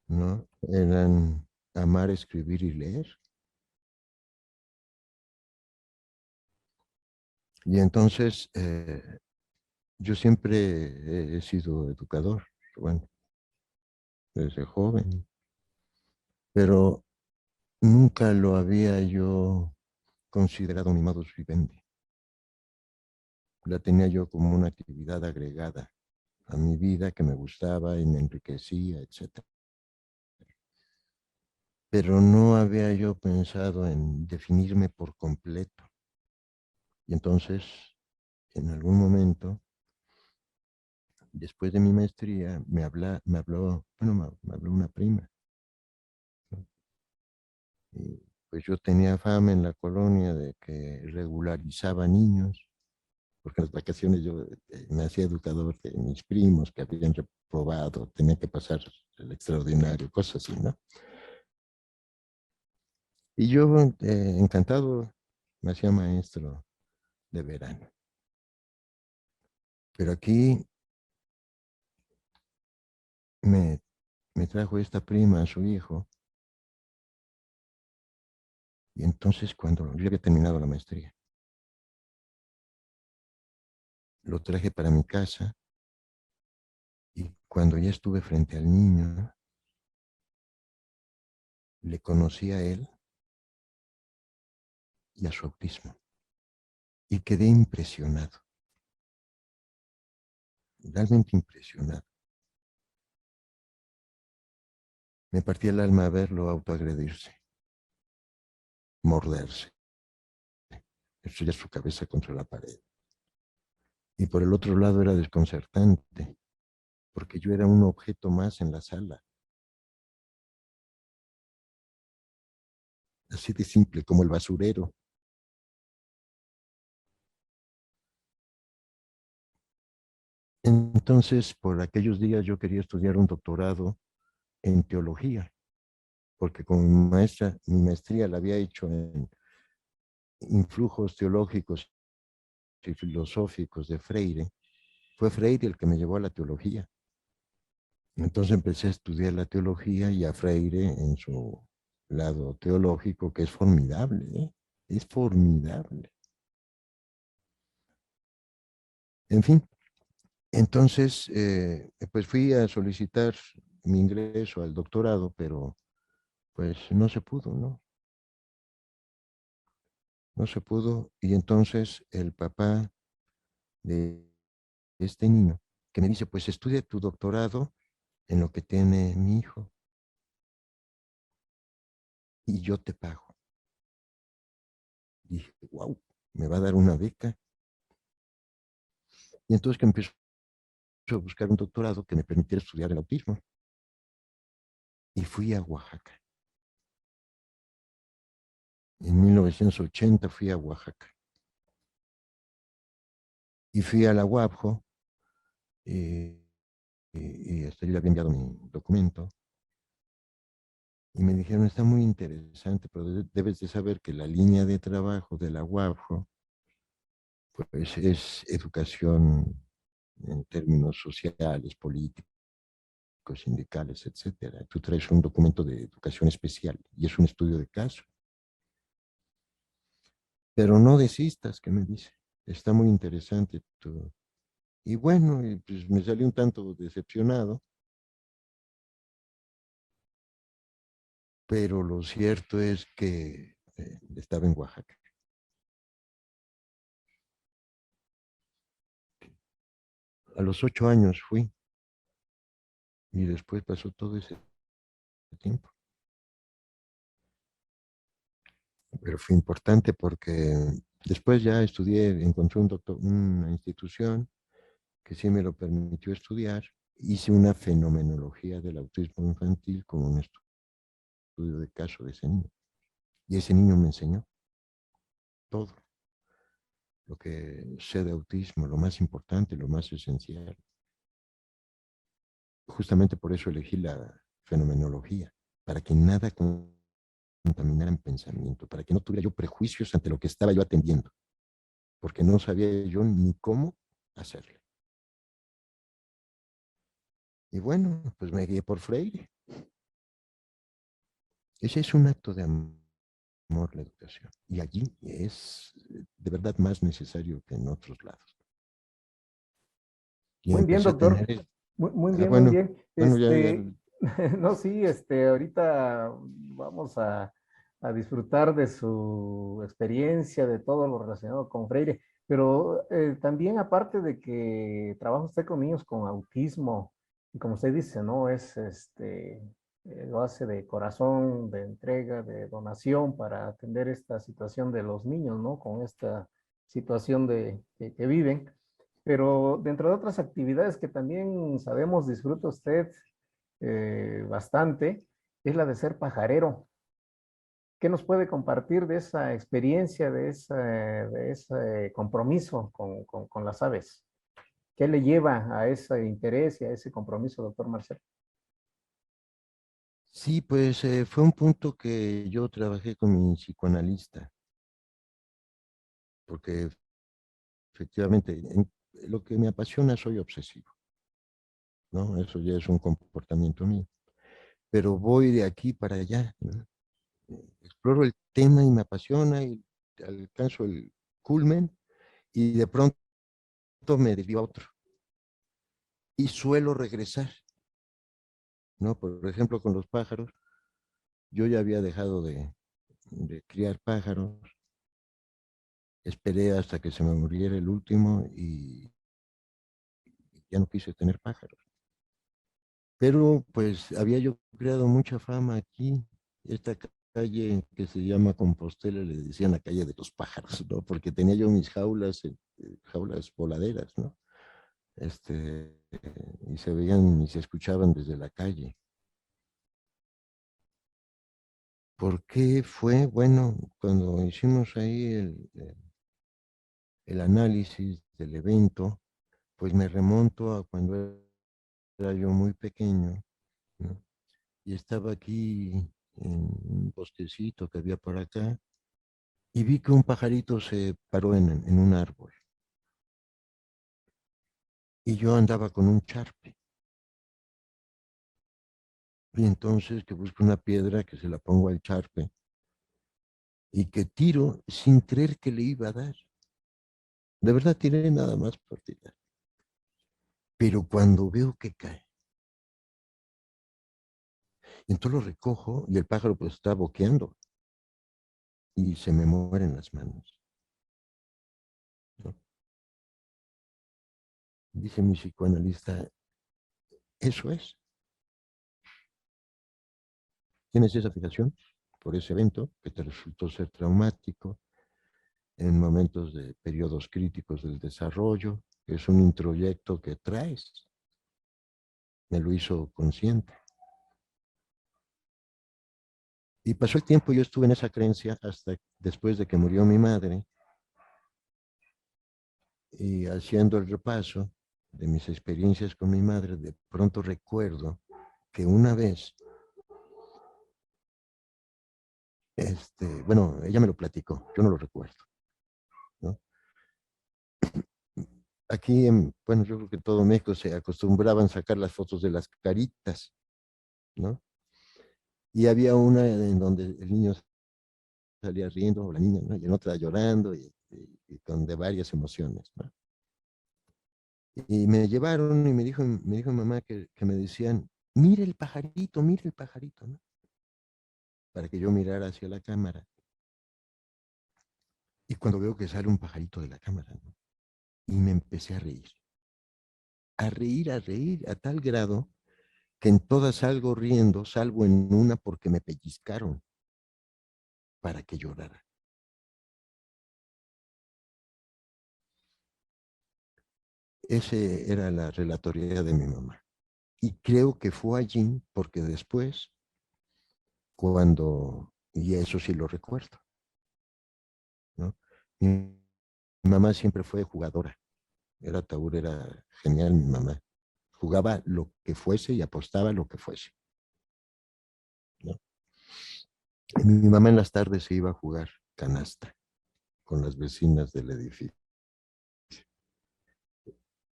¿no? Eran amar, escribir y leer. Y entonces yo siempre he sido educador, bueno, desde joven, pero nunca lo había yo considerado mi modus vivendi. La tenía yo como una actividad agregada a mi vida que me gustaba y me enriquecía, etcétera. Pero no había yo pensado en definirme por completo. Y entonces, en algún momento, después de mi maestría, me habló una prima, ¿no? Y pues yo tenía fama en la colonia de que regularizaba niños, porque en las vacaciones yo me hacía educador de mis primos que habían reprobado, tenía que pasar el extraordinario, cosas así, ¿no? Y yo, encantado, me hacía maestro de verano. Pero aquí me, me trajo esta prima a su hijo, y entonces cuando yo había terminado la maestría, lo traje para mi casa, y cuando ya estuve frente al niño, le conocí a él y a su autismo, y quedé impresionado, realmente impresionado. Me partía el alma verlo autoagredirse, morderse, estrellar su cabeza contra la pared. Y por el otro lado era desconcertante, porque yo era un objeto más en la sala. Así de simple, como el basurero. Entonces, por aquellos días yo quería estudiar un doctorado en teología, porque como mi maestría la había hecho en influjos teológicos y filosóficos de Freire, fue Freire el que me llevó a la teología. Entonces empecé a estudiar la teología y a Freire en su lado teológico, que es formidable, ¿eh? Es formidable. En fin, Entonces, pues fui a solicitar mi ingreso al doctorado, pero pues no se pudo, ¿no? No se pudo. Y entonces el papá de este niño, que me dice, pues estudia tu doctorado en lo que tiene mi hijo y yo te pago. Y dije, wow, me va a dar una beca. Y entonces que empiezo a buscar un doctorado que me permitiera estudiar el autismo. Y fui a Oaxaca. En 1980 fui a Oaxaca. Y fui a la UABJO y hasta yo le había enviado mi documento. Y me dijeron, está muy interesante, pero debes de saber que la línea de trabajo de la UABJO pues es educación en términos sociales, políticos, sindicales, etcétera. Tú traes un documento de educación especial y es un estudio de caso. Pero no desistas, que me dice. Está muy interesante tu... Y bueno, y pues me salí un tanto decepcionado, pero lo cierto es que estaba en Oaxaca. A los 8 años fui y después pasó todo ese tiempo. Pero fue importante porque después ya estudié, encontré un doctor, una institución que sí me lo permitió estudiar. Hice una fenomenología del autismo infantil como un estudio de caso de ese niño. Y ese niño me enseñó todo lo que sé de autismo, lo más importante, lo más esencial. Justamente por eso elegí la fenomenología, para que nada contaminara mi pensamiento, para que no tuviera yo prejuicios ante lo que estaba yo atendiendo, porque no sabía yo ni cómo hacerlo. Y bueno, pues me guié por Freire. Ese es un acto de amor, la educación. Y allí es de verdad más necesario que en otros lados. Y Muy bien, empecé a doctor. tener, Muy bien, muy bueno, bien. bueno, ya, No, sí, ahorita vamos a disfrutar de su experiencia, de todo lo relacionado con Freire, pero también aparte de que trabaja usted con niños con autismo, y como usted dice, ¿no? Lo hace de corazón, de entrega, de donación para atender esta situación de los niños, ¿no? Con esta situación que viven. Pero dentro de otras actividades que también sabemos disfruta usted bastante, es la de ser pajarero. ¿Qué nos puede compartir de esa experiencia, de ese compromiso con las aves? ¿Qué le lleva a ese interés y a ese compromiso, doctor Marcel? sí, pues fue un punto que yo trabajé con mi psicoanalista, porque efectivamente en lo que me apasiona soy obsesivo, ¿no? Eso ya es un comportamiento mío. Pero voy de aquí para allá, ¿no? Exploro el tema y me apasiona y alcanzo el culmen y de pronto me desvío a otro. Y suelo regresar, ¿no? Por ejemplo, con los pájaros, yo ya había dejado de criar pájaros, esperé hasta que se me muriera el último y ya no quise tener pájaros. Pero pues había yo creado mucha fama aquí, esta calle que se llama Compostela, le decían la calle de los pájaros, ¿no? Porque tenía yo mis jaulas, jaulas voladeras, ¿no? Y se veían y se escuchaban desde la calle. ¿Por qué fue? Bueno, cuando hicimos ahí el análisis del evento, pues me remonto a cuando era yo muy pequeño, ¿no? Y estaba aquí en un bosquecito que había por acá y vi que un pajarito se paró en un árbol y yo andaba con un charpe. Y entonces que busco una piedra que se la pongo al charpe y que tiro sin creer que le iba a dar. De verdad tiré nada más por tirar. Pero cuando veo que cae, entonces lo recojo y el pájaro pues está boqueando y se me mueren las manos, ¿no? Dice mi psicoanalista, eso es. Tienes esa fijación por ese evento que te resultó ser traumático en momentos de periodos críticos del desarrollo. Es un introyecto que traes. Me lo hizo consciente. Y pasó el tiempo, yo estuve en esa creencia hasta después de que murió mi madre y haciendo el repaso de mis experiencias con mi madre, de pronto recuerdo que una vez, bueno, ella me lo platicó, yo no lo recuerdo, ¿no? Aquí, bueno, yo creo que en todo México se acostumbraban a sacar las fotos de las caritas, ¿no? Y había una en donde el niño salía riendo, o la niña, ¿no? Y en otra llorando, y con de varias emociones, ¿no? Y me llevaron y me dijo mi mamá que me decían, mire el pajarito, ¿no? Para que yo mirara hacia la cámara. Y cuando veo que sale un pajarito de la cámara, ¿no? Y me empecé a tal grado que en todas salgo riendo, salvo en una porque me pellizcaron para que llorara. Ese era la relatoría de mi mamá. Y creo que fue allí porque después, y eso sí lo recuerdo, ¿no? Mi mamá siempre fue jugadora. Era genial mi mamá. Jugaba lo que fuese y apostaba lo que fuese, ¿no? Y mi mamá en las tardes se iba a jugar canasta con las vecinas del edificio.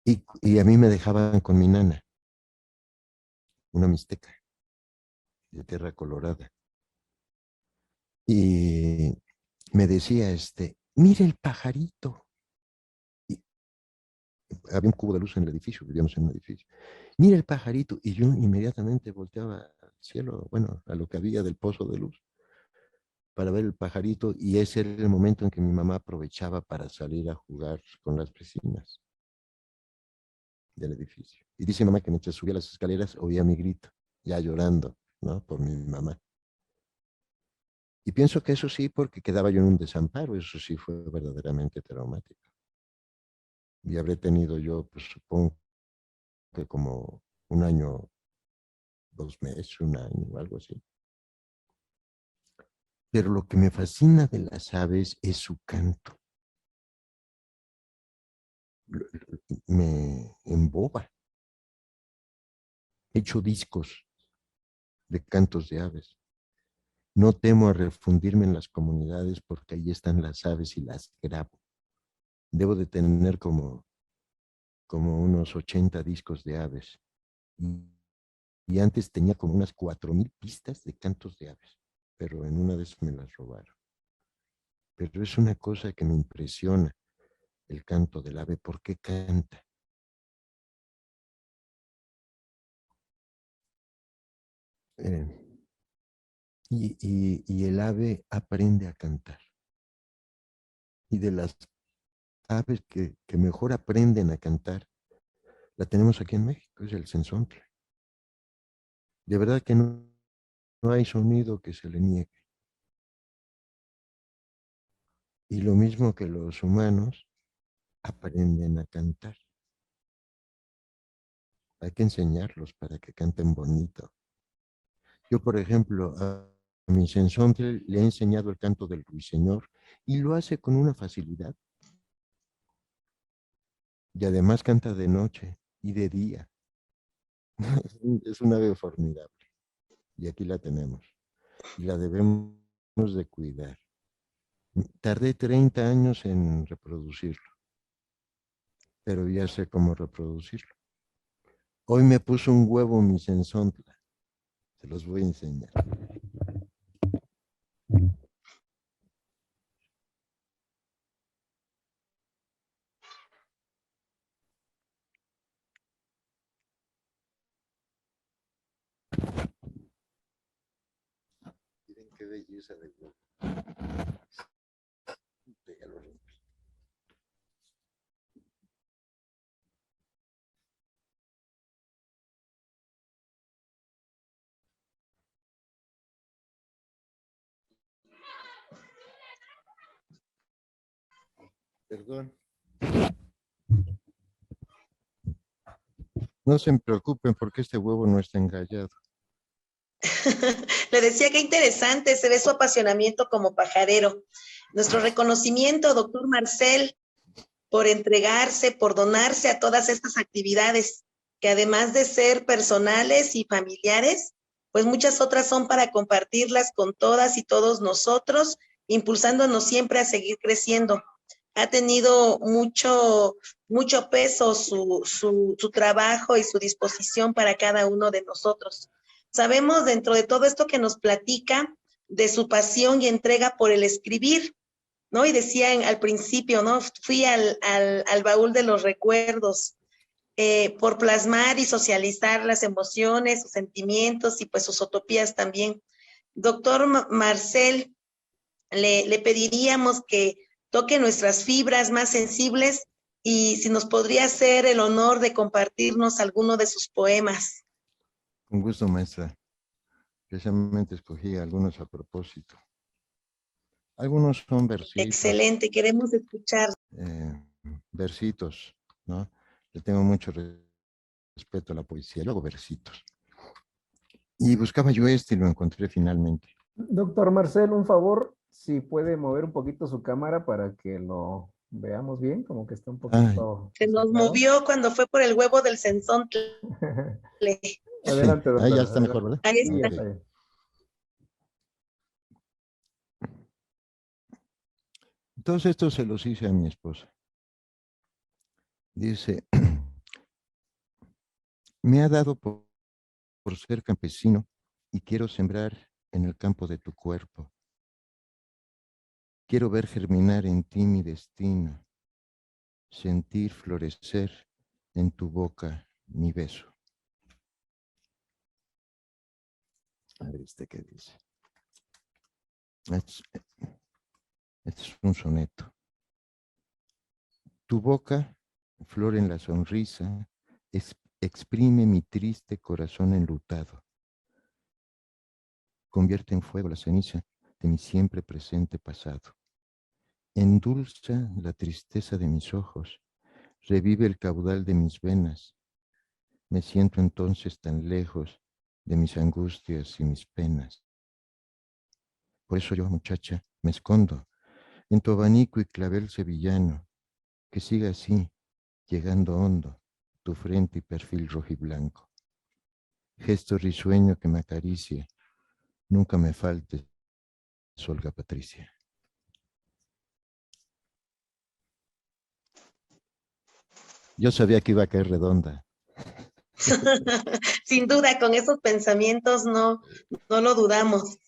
Y a mí me dejaban con mi nana, una mixteca de tierra colorada. Y me decía, mire el pajarito. Y había un cubo de luz en el edificio, vivíamos en un edificio. Mire el pajarito. Y yo inmediatamente volteaba al cielo, bueno, a lo que había del pozo de luz, para ver el pajarito. Y ese era el momento en que mi mamá aprovechaba para salir a jugar con las vecinas del edificio. Y dice mi mamá que mientras subía las escaleras oía mi grito, ya llorando, ¿no? Por mi mamá. Y pienso que eso sí, porque quedaba yo en un desamparo, eso sí fue verdaderamente traumático. Y habré tenido yo, pues supongo que como un año, 2 meses, un año, algo así. Pero lo que me fascina de las aves es su canto. Me emboba. He hecho discos de cantos de aves. No temo a refundirme en las comunidades porque ahí están las aves y las grabo. Debo de tener como unos 80 discos de aves. Y antes tenía como unas 4,000 pistas de cantos de aves, pero en una de esas me las robaron. Pero es una cosa que me impresiona, el canto del ave. ¿Por qué canta? Eh, y el ave aprende a cantar. Y de las aves que mejor aprenden a cantar, la tenemos aquí en México, es el censontle. De verdad que no hay sonido que se le niegue. Y lo mismo que los humanos aprenden a cantar. Hay que enseñarlos para que canten bonito. Yo, por ejemplo, a mi sensontle le he enseñado el canto del ruiseñor y lo hace con una facilidad. Y además canta de noche y de día. Es una ave formidable. Y aquí la tenemos. Y la debemos de cuidar. Tardé 30 años en reproducirlo, pero ya sé cómo reproducirlo. Hoy me puso un huevo mi sensontla. Se los voy a enseñar. Qué belleza de huevo. Ya lo rompí. Perdón. No se preocupen porque este huevo no está engallado. Le decía qué interesante, se ve su apasionamiento como pajarero. Nuestro reconocimiento, doctor Marcel, por entregarse, por donarse a todas estas actividades, que además de ser personales y familiares, pues muchas otras son para compartirlas con todas y todos nosotros, impulsándonos siempre a seguir creciendo. Ha tenido mucho peso su trabajo y su disposición para cada uno de nosotros. Sabemos dentro de todo esto que nos platica de su pasión y entrega por el escribir, ¿no? Y decía al principio, ¿no? Fui al baúl de los recuerdos, por plasmar y socializar las emociones, sus sentimientos y pues sus utopías también. Doctor Marcel, le pediríamos que toque nuestras fibras más sensibles y si nos podría hacer el honor de compartirnos alguno de sus poemas. Con gusto, maestra. Precisamente escogí algunos a propósito. Algunos son versitos. Excelente, queremos escuchar. Versitos, ¿no? Le tengo mucho respeto a la poesía. Yo hago versitos. Y buscaba yo este y lo encontré finalmente. Doctor Marcel, un favor, si puede mover un poquito su cámara para que lo veamos bien, como que está un poquito... Se nos movió cuando fue por el huevo del Cenzontle. Adelante, doctor. Ahí ya está mejor, ¿verdad? Ahí está. Okay. Todos estos se los hice a mi esposa. Dice, me ha dado por ser campesino y quiero sembrar en el campo de tu cuerpo. Quiero ver germinar en ti mi destino, sentir florecer en tu boca mi beso. A ver, ¿qué dice? Este es un soneto. Tu boca, flor en la sonrisa, exprime mi triste corazón enlutado. Convierte en fuego la ceniza de mi siempre presente pasado. Endulza la tristeza de mis ojos, revive el caudal de mis venas. Me siento entonces tan lejos de mis angustias y mis penas. Por eso yo, muchacha, me escondo en tu abanico y clavel sevillano, que siga así, llegando hondo, tu frente y perfil rojiblanco. Gesto risueño que me acaricia, nunca me falte, Olga Patricia. Yo sabía que iba a caer redonda. Sin duda, con esos pensamientos no lo dudamos.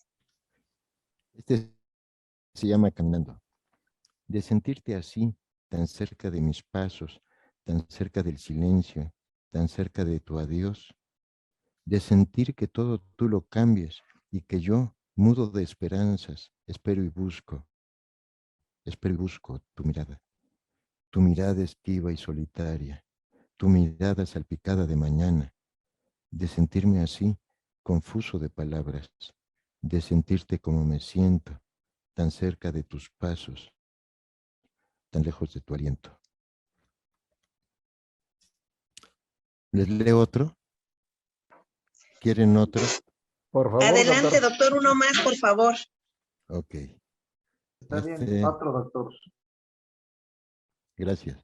Este se llama Caminando. De sentirte así, tan cerca de mis pasos, tan cerca del silencio, tan cerca de tu adiós, de sentir que todo tú lo cambies y que yo, mudo de esperanzas, espero y busco tu mirada esquiva y solitaria, tu mirada salpicada de mañana, de sentirme así, confuso de palabras, de sentirte como me siento, tan cerca de tus pasos, tan lejos de tu aliento. ¿Les leo otro? ¿Quieren otro? Por favor, adelante, doctor, uno más, por favor. Ok. Está bien, otro, doctor. Gracias.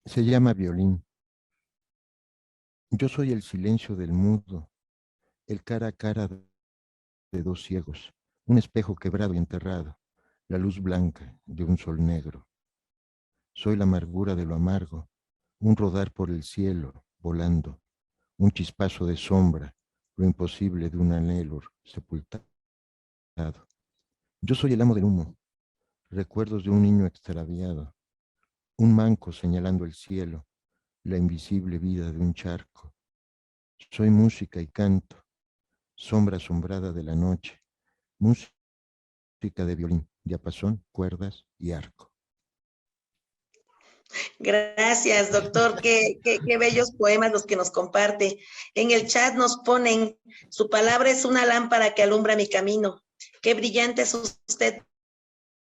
Se llama Violín. Yo soy el silencio del mudo, el cara a cara de dos ciegos, un espejo quebrado y enterrado, la luz blanca de un sol negro. Soy la amargura de lo amargo, un rodar por el cielo, volando, un chispazo de sombra, lo imposible de un anhelo sepultado. Yo soy el amo del humo, recuerdos de un niño extraviado, un manco señalando el cielo, la invisible vida de un charco. Soy música y canto, sombra asombrada de la noche, música de violín, diapasón, cuerdas y arco. Gracias, doctor. Qué bellos poemas los que nos comparte. En el chat nos ponen, su palabra es una lámpara que alumbra mi camino. Qué brillante es usted,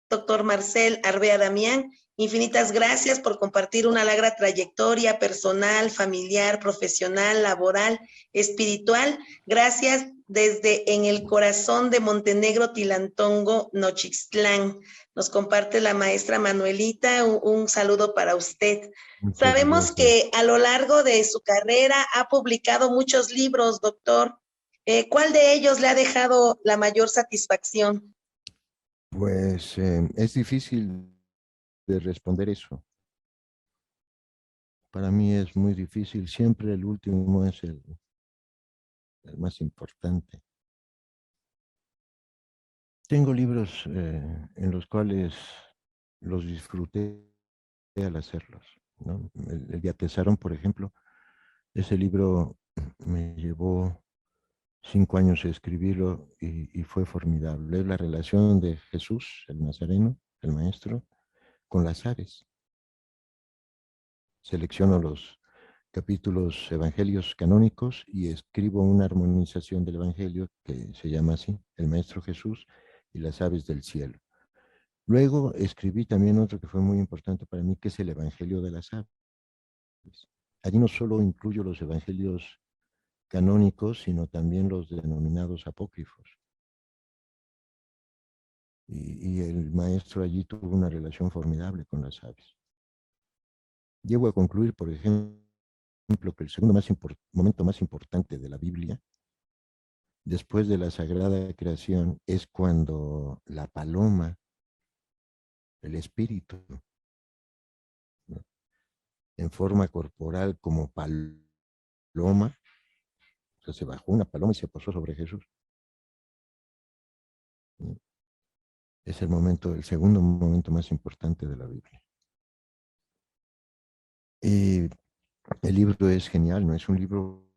doctor Marcel Arbea Damián. Infinitas gracias por compartir una larga trayectoria personal, familiar, profesional, laboral, espiritual. Gracias desde en el corazón de Montenegro, Tilantongo, Nochixtlán. Nos comparte la maestra Manuelita, un saludo para usted. Muchas Sabemos gracias. que a lo largo de su carrera ha publicado muchos libros, doctor. ¿Cuál de ellos le ha dejado la mayor satisfacción? Pues es difícil de responder eso. Para mí es muy difícil. Siempre el último es el más importante. Tengo libros en los cuales los disfruté al hacerlos, ¿no? El Diatessaron, por ejemplo, ese libro me llevó 5 años escribirlo y fue formidable. Es la relación de Jesús, el Nazareno, el Maestro, con las aves. Selecciono los capítulos evangelios canónicos y escribo una armonización del evangelio que se llama así, el Maestro Jesús y las aves del cielo. Luego escribí también otro que fue muy importante para mí, que es el Evangelio de las aves. Allí no solo incluyo los evangelios canónicos, sino también los denominados apócrifos. Y el maestro allí tuvo una relación formidable con las aves. Llego a concluir, por ejemplo, que el segundo momento más importante de la Biblia, después de la sagrada creación, es cuando la paloma, el espíritu, ¿no?, en forma corporal como paloma, o sea, se bajó una paloma y se posó sobre Jesús, ¿no? Es el segundo momento más importante de la Biblia. Y el libro es genial, ¿no? Es un libro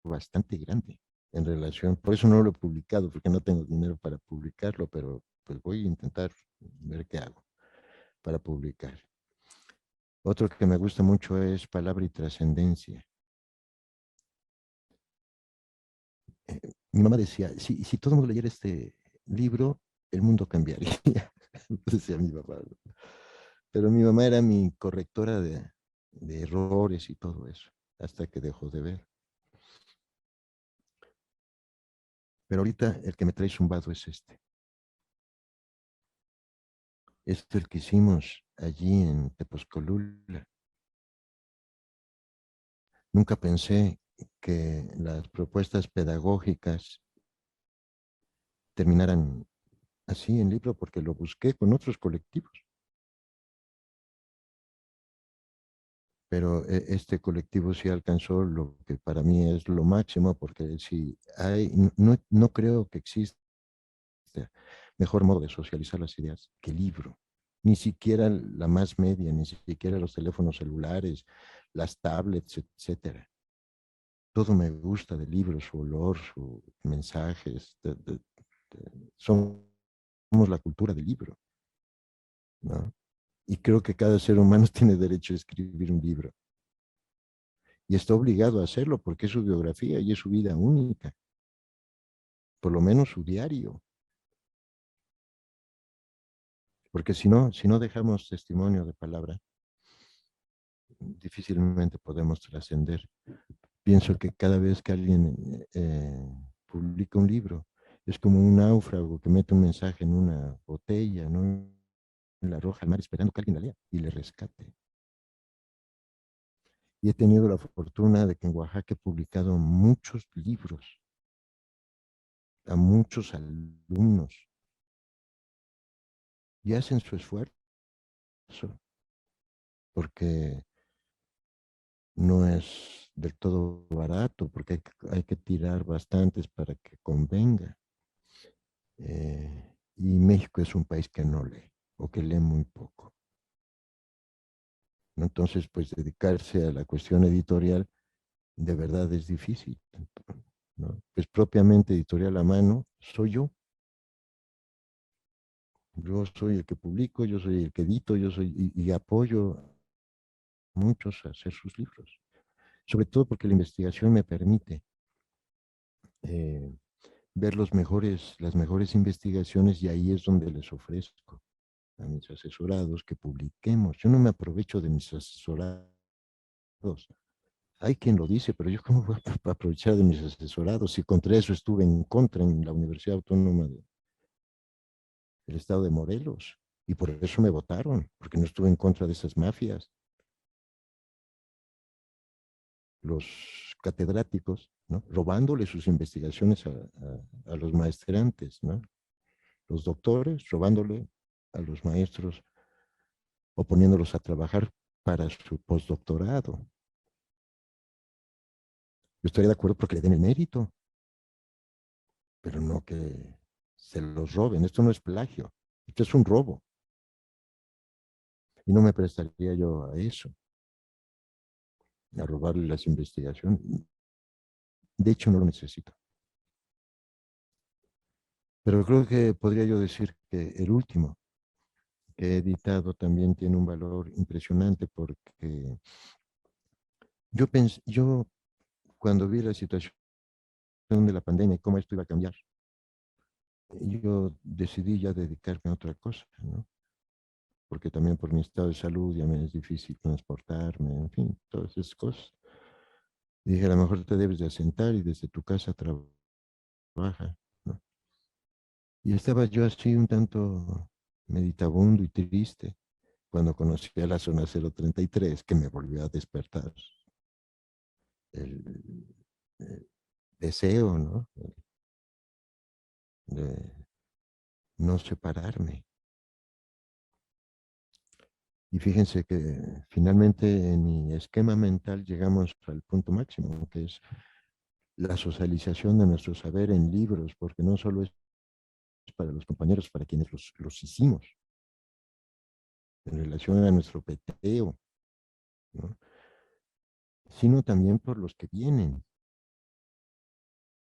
bastante grande en relación, por eso no lo he publicado, porque no tengo dinero para publicarlo, pero pues voy a intentar ver qué hago para publicar. Otro que me gusta mucho es Palabra y Trascendencia. Mi mamá decía, si todo el mundo leyera este libro, el mundo cambiaría, decía mi papá. Pero mi mamá era mi correctora de errores y todo eso, hasta que dejó de ver. Pero ahorita el que me trae zumbado es este. Este es el que hicimos allí en Tepozcolula. Nunca pensé que las propuestas pedagógicas terminaran así en libro, porque lo busqué con otros colectivos. Pero este colectivo sí alcanzó lo que para mí es lo máximo, porque si hay, no creo que exista mejor modo de socializar las ideas que el libro. Ni siquiera la más media, ni siquiera los teléfonos celulares, las tablets, etcétera. Todo me gusta del libro, su olor, sus mensajes. Somos la cultura del libro, ¿no? Y creo que cada ser humano tiene derecho a escribir un libro. Y está obligado a hacerlo porque es su biografía y es su vida única. Por lo menos su diario. Porque si no dejamos testimonio de palabra, difícilmente podemos trascender. Pienso que cada vez que alguien publica un libro, es como un náufrago que mete un mensaje en una botella, ¿no?, la arroja al mar esperando que alguien la lea y le rescate. Y he tenido la fortuna de que en Oaxaca he publicado muchos libros a muchos alumnos y hacen su esfuerzo porque no es del todo barato, porque hay que tirar bastantes para que convenga. Y México es un país que no lee o que lee muy poco. ¿no? Entonces, pues dedicarse a la cuestión editorial de verdad es difícil, ¿no? Pues propiamente editorial a mano soy yo. Yo soy el que publico, yo soy el que edito, yo soy y apoyo a muchos a hacer sus libros. Sobre todo porque la investigación me permite eh, ver las mejores investigaciones y ahí es donde les ofrezco a mis asesorados que publiquemos. Yo no me aprovecho de mis asesorados. Hay quien lo dice, pero yo cómo voy a aprovechar de mis asesorados si contra eso estuve en contra en la Universidad Autónoma del Estado de Morelos y por eso me votaron, porque no estuve en contra de esas mafias. Los catedráticos, ¿no? Robándole sus investigaciones a los maestrantes, ¿no? Los doctores robándole a los maestros o poniéndolos a trabajar para su postdoctorado. Yo estaría de acuerdo porque le den el mérito, pero no que se los roben. Esto no es plagio, esto es un robo. Y no me prestaría yo a eso, a robarle las investigaciones. De hecho, no lo necesito. Pero creo que podría yo decir que el último que he editado también tiene un valor impresionante porque yo cuando vi la situación de la pandemia y cómo esto iba a cambiar, yo decidí ya dedicarme a otra cosa, ¿no? Porque también por mi estado de salud ya me es difícil transportarme, en fin, todas esas cosas. Y dije, a lo mejor te debes de asentar y desde tu casa trabaja, ¿no? Y estaba yo así un tanto meditabundo y triste cuando conocí a la zona 033 que me volvió a despertar el, el deseo, ¿no? De no separarme. Y fíjense que finalmente en mi esquema mental llegamos al punto máximo, que es la socialización de nuestro saber en libros, porque no solo es para los compañeros, para quienes los hicimos, en relación a nuestro peteo, ¿no? Sino también por los que vienen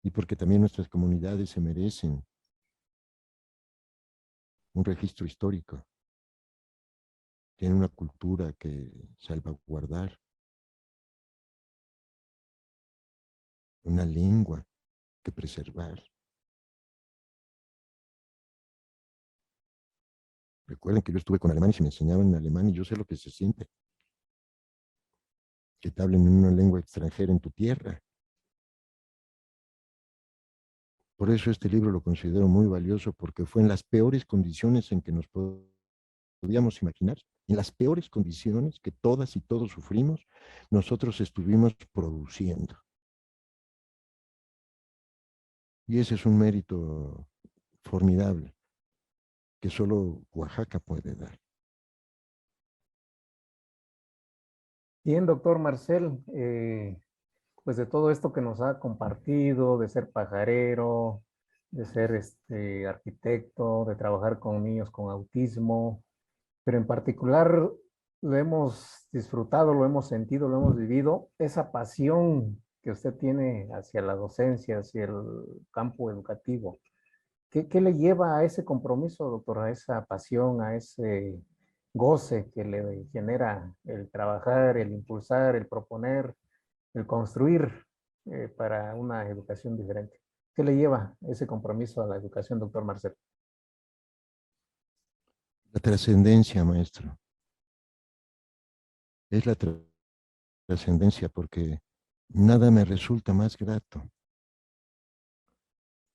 y porque también nuestras comunidades se merecen un registro histórico, tienen una cultura que salvaguardar, una lengua que preservar. Recuerden que yo estuve con alemanes y me enseñaban en alemán y yo sé lo que se siente, que te hablen en una lengua extranjera en tu tierra. Por eso este libro lo considero muy valioso porque fue en las peores condiciones en que nos podíamos imaginar, en las peores condiciones que todas y todos sufrimos, nosotros estuvimos produciendo. Y ese es un mérito formidable que solo Oaxaca puede dar. Bien, doctor Marcel, pues de todo esto que nos ha compartido, de ser pajarero, de ser arquitecto, de trabajar con niños con autismo, pero en particular lo hemos disfrutado, lo hemos sentido, lo hemos vivido, esa pasión que usted tiene hacia la docencia, hacia el campo educativo. ¿Qué le lleva a ese compromiso, doctor, a esa pasión, a ese goce que le genera el trabajar, el impulsar, el proponer, el construir para una educación diferente? ¿Qué le lleva ese compromiso a la educación, doctor Marcel? La trascendencia, maestro, es la trascendencia porque nada me resulta más grato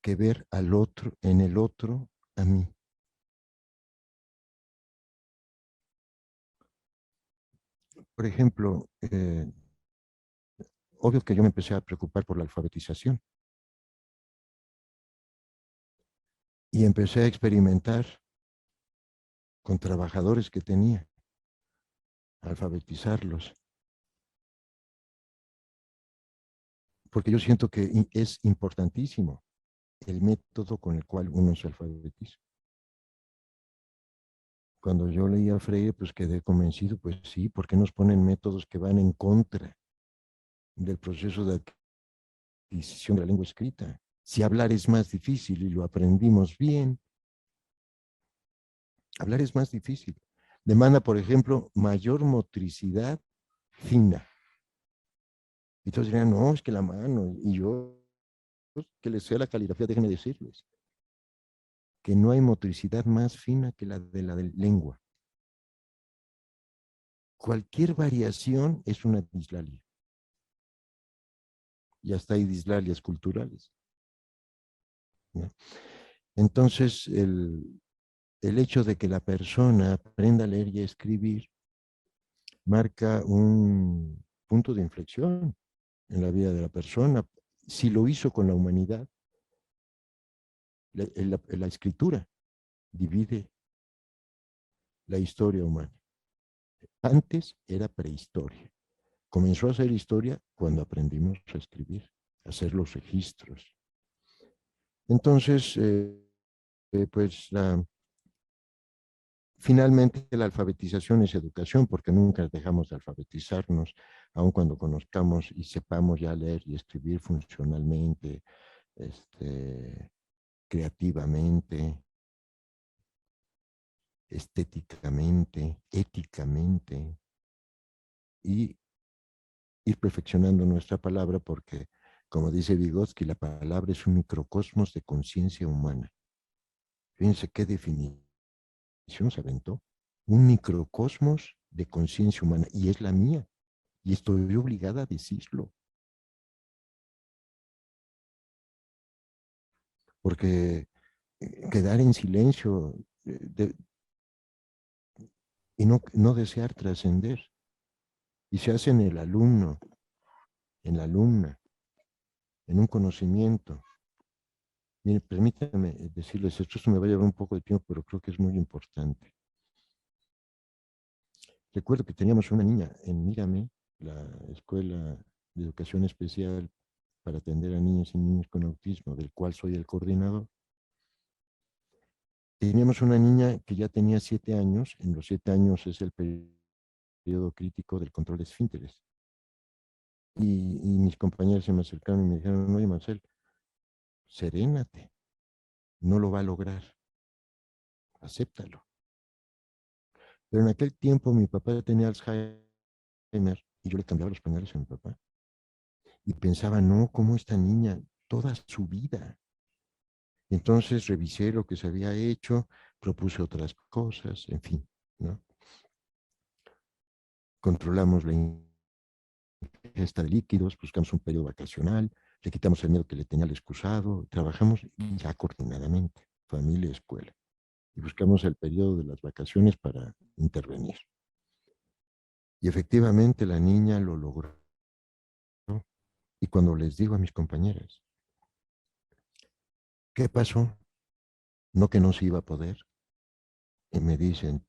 que ver al otro, en el otro, a mí. Por ejemplo, obvio que yo me empecé a preocupar por la alfabetización y empecé a experimentar con trabajadores que tenía, alfabetizarlos, porque yo siento que es importantísimo el método con el cual uno se alfabetiza. cuando yo leí a Freire, pues quedé convencido, pues sí, ¿por qué nos ponen métodos que van en contra del proceso de adquisición de la lengua escrita? Si hablar es más difícil y lo aprendimos bien, hablar es más difícil. Demanda, por ejemplo, mayor motricidad fina. Y todos dirían, no, es que la mano, y yo, que les sea la caligrafía, déjenme decirles, que no hay motricidad más fina que la de lengua. Cualquier variación es una dislalia. Y hasta hay dislalias culturales, ¿no? Entonces, el hecho de que la persona aprenda a leer y a escribir marca un punto de inflexión en la vida de la persona. Si lo hizo con la humanidad, la escritura divide la historia humana. Antes era prehistoria. Comenzó a ser historia cuando aprendimos a escribir, a hacer los registros. Entonces, pues finalmente la alfabetización es educación, porque nunca dejamos de alfabetizarnos, aun cuando conozcamos y sepamos ya leer y escribir funcionalmente, creativamente, estéticamente, éticamente, y ir perfeccionando nuestra palabra, porque, como dice Vygotsky, la palabra es un microcosmos de conciencia humana. Fíjense qué definición se aventó. Un microcosmos de conciencia humana, y es la mía, y estoy obligada a decirlo. Porque quedar en silencio y no desear trascender, y se hace en el alumno, en la alumna, en un conocimiento. Mire, permítanme decirles esto me va a llevar un poco de tiempo, pero creo que es muy importante. Recuerdo que teníamos una niña en Mírame, la Escuela de Educación Especial para atender a niños y niños con autismo, del cual soy el coordinador. Teníamos una niña que ya tenía 7 años, en los 7 años es el periodo crítico del control de esfínteres. Y mis compañeros se me acercaron y me dijeron, oye Marcel, serénate, no lo va a lograr, acéptalo. Pero en aquel tiempo mi papá tenía Alzheimer y yo le cambiaba los pañales a mi papá. Y pensaba, no, ¿cómo esta niña? Toda su vida. Entonces revisé lo que se había hecho, propuse otras cosas, en fin, ¿no? Controlamos la ingesta de líquidos, buscamos un periodo vacacional, le quitamos el miedo que le tenía al excusado, trabajamos ya coordinadamente, familia, escuela, y buscamos el periodo de las vacaciones para intervenir. Y efectivamente la niña lo logró. Y cuando les digo a mis compañeras, ¿qué pasó? No que no se iba a poder. Y me dicen,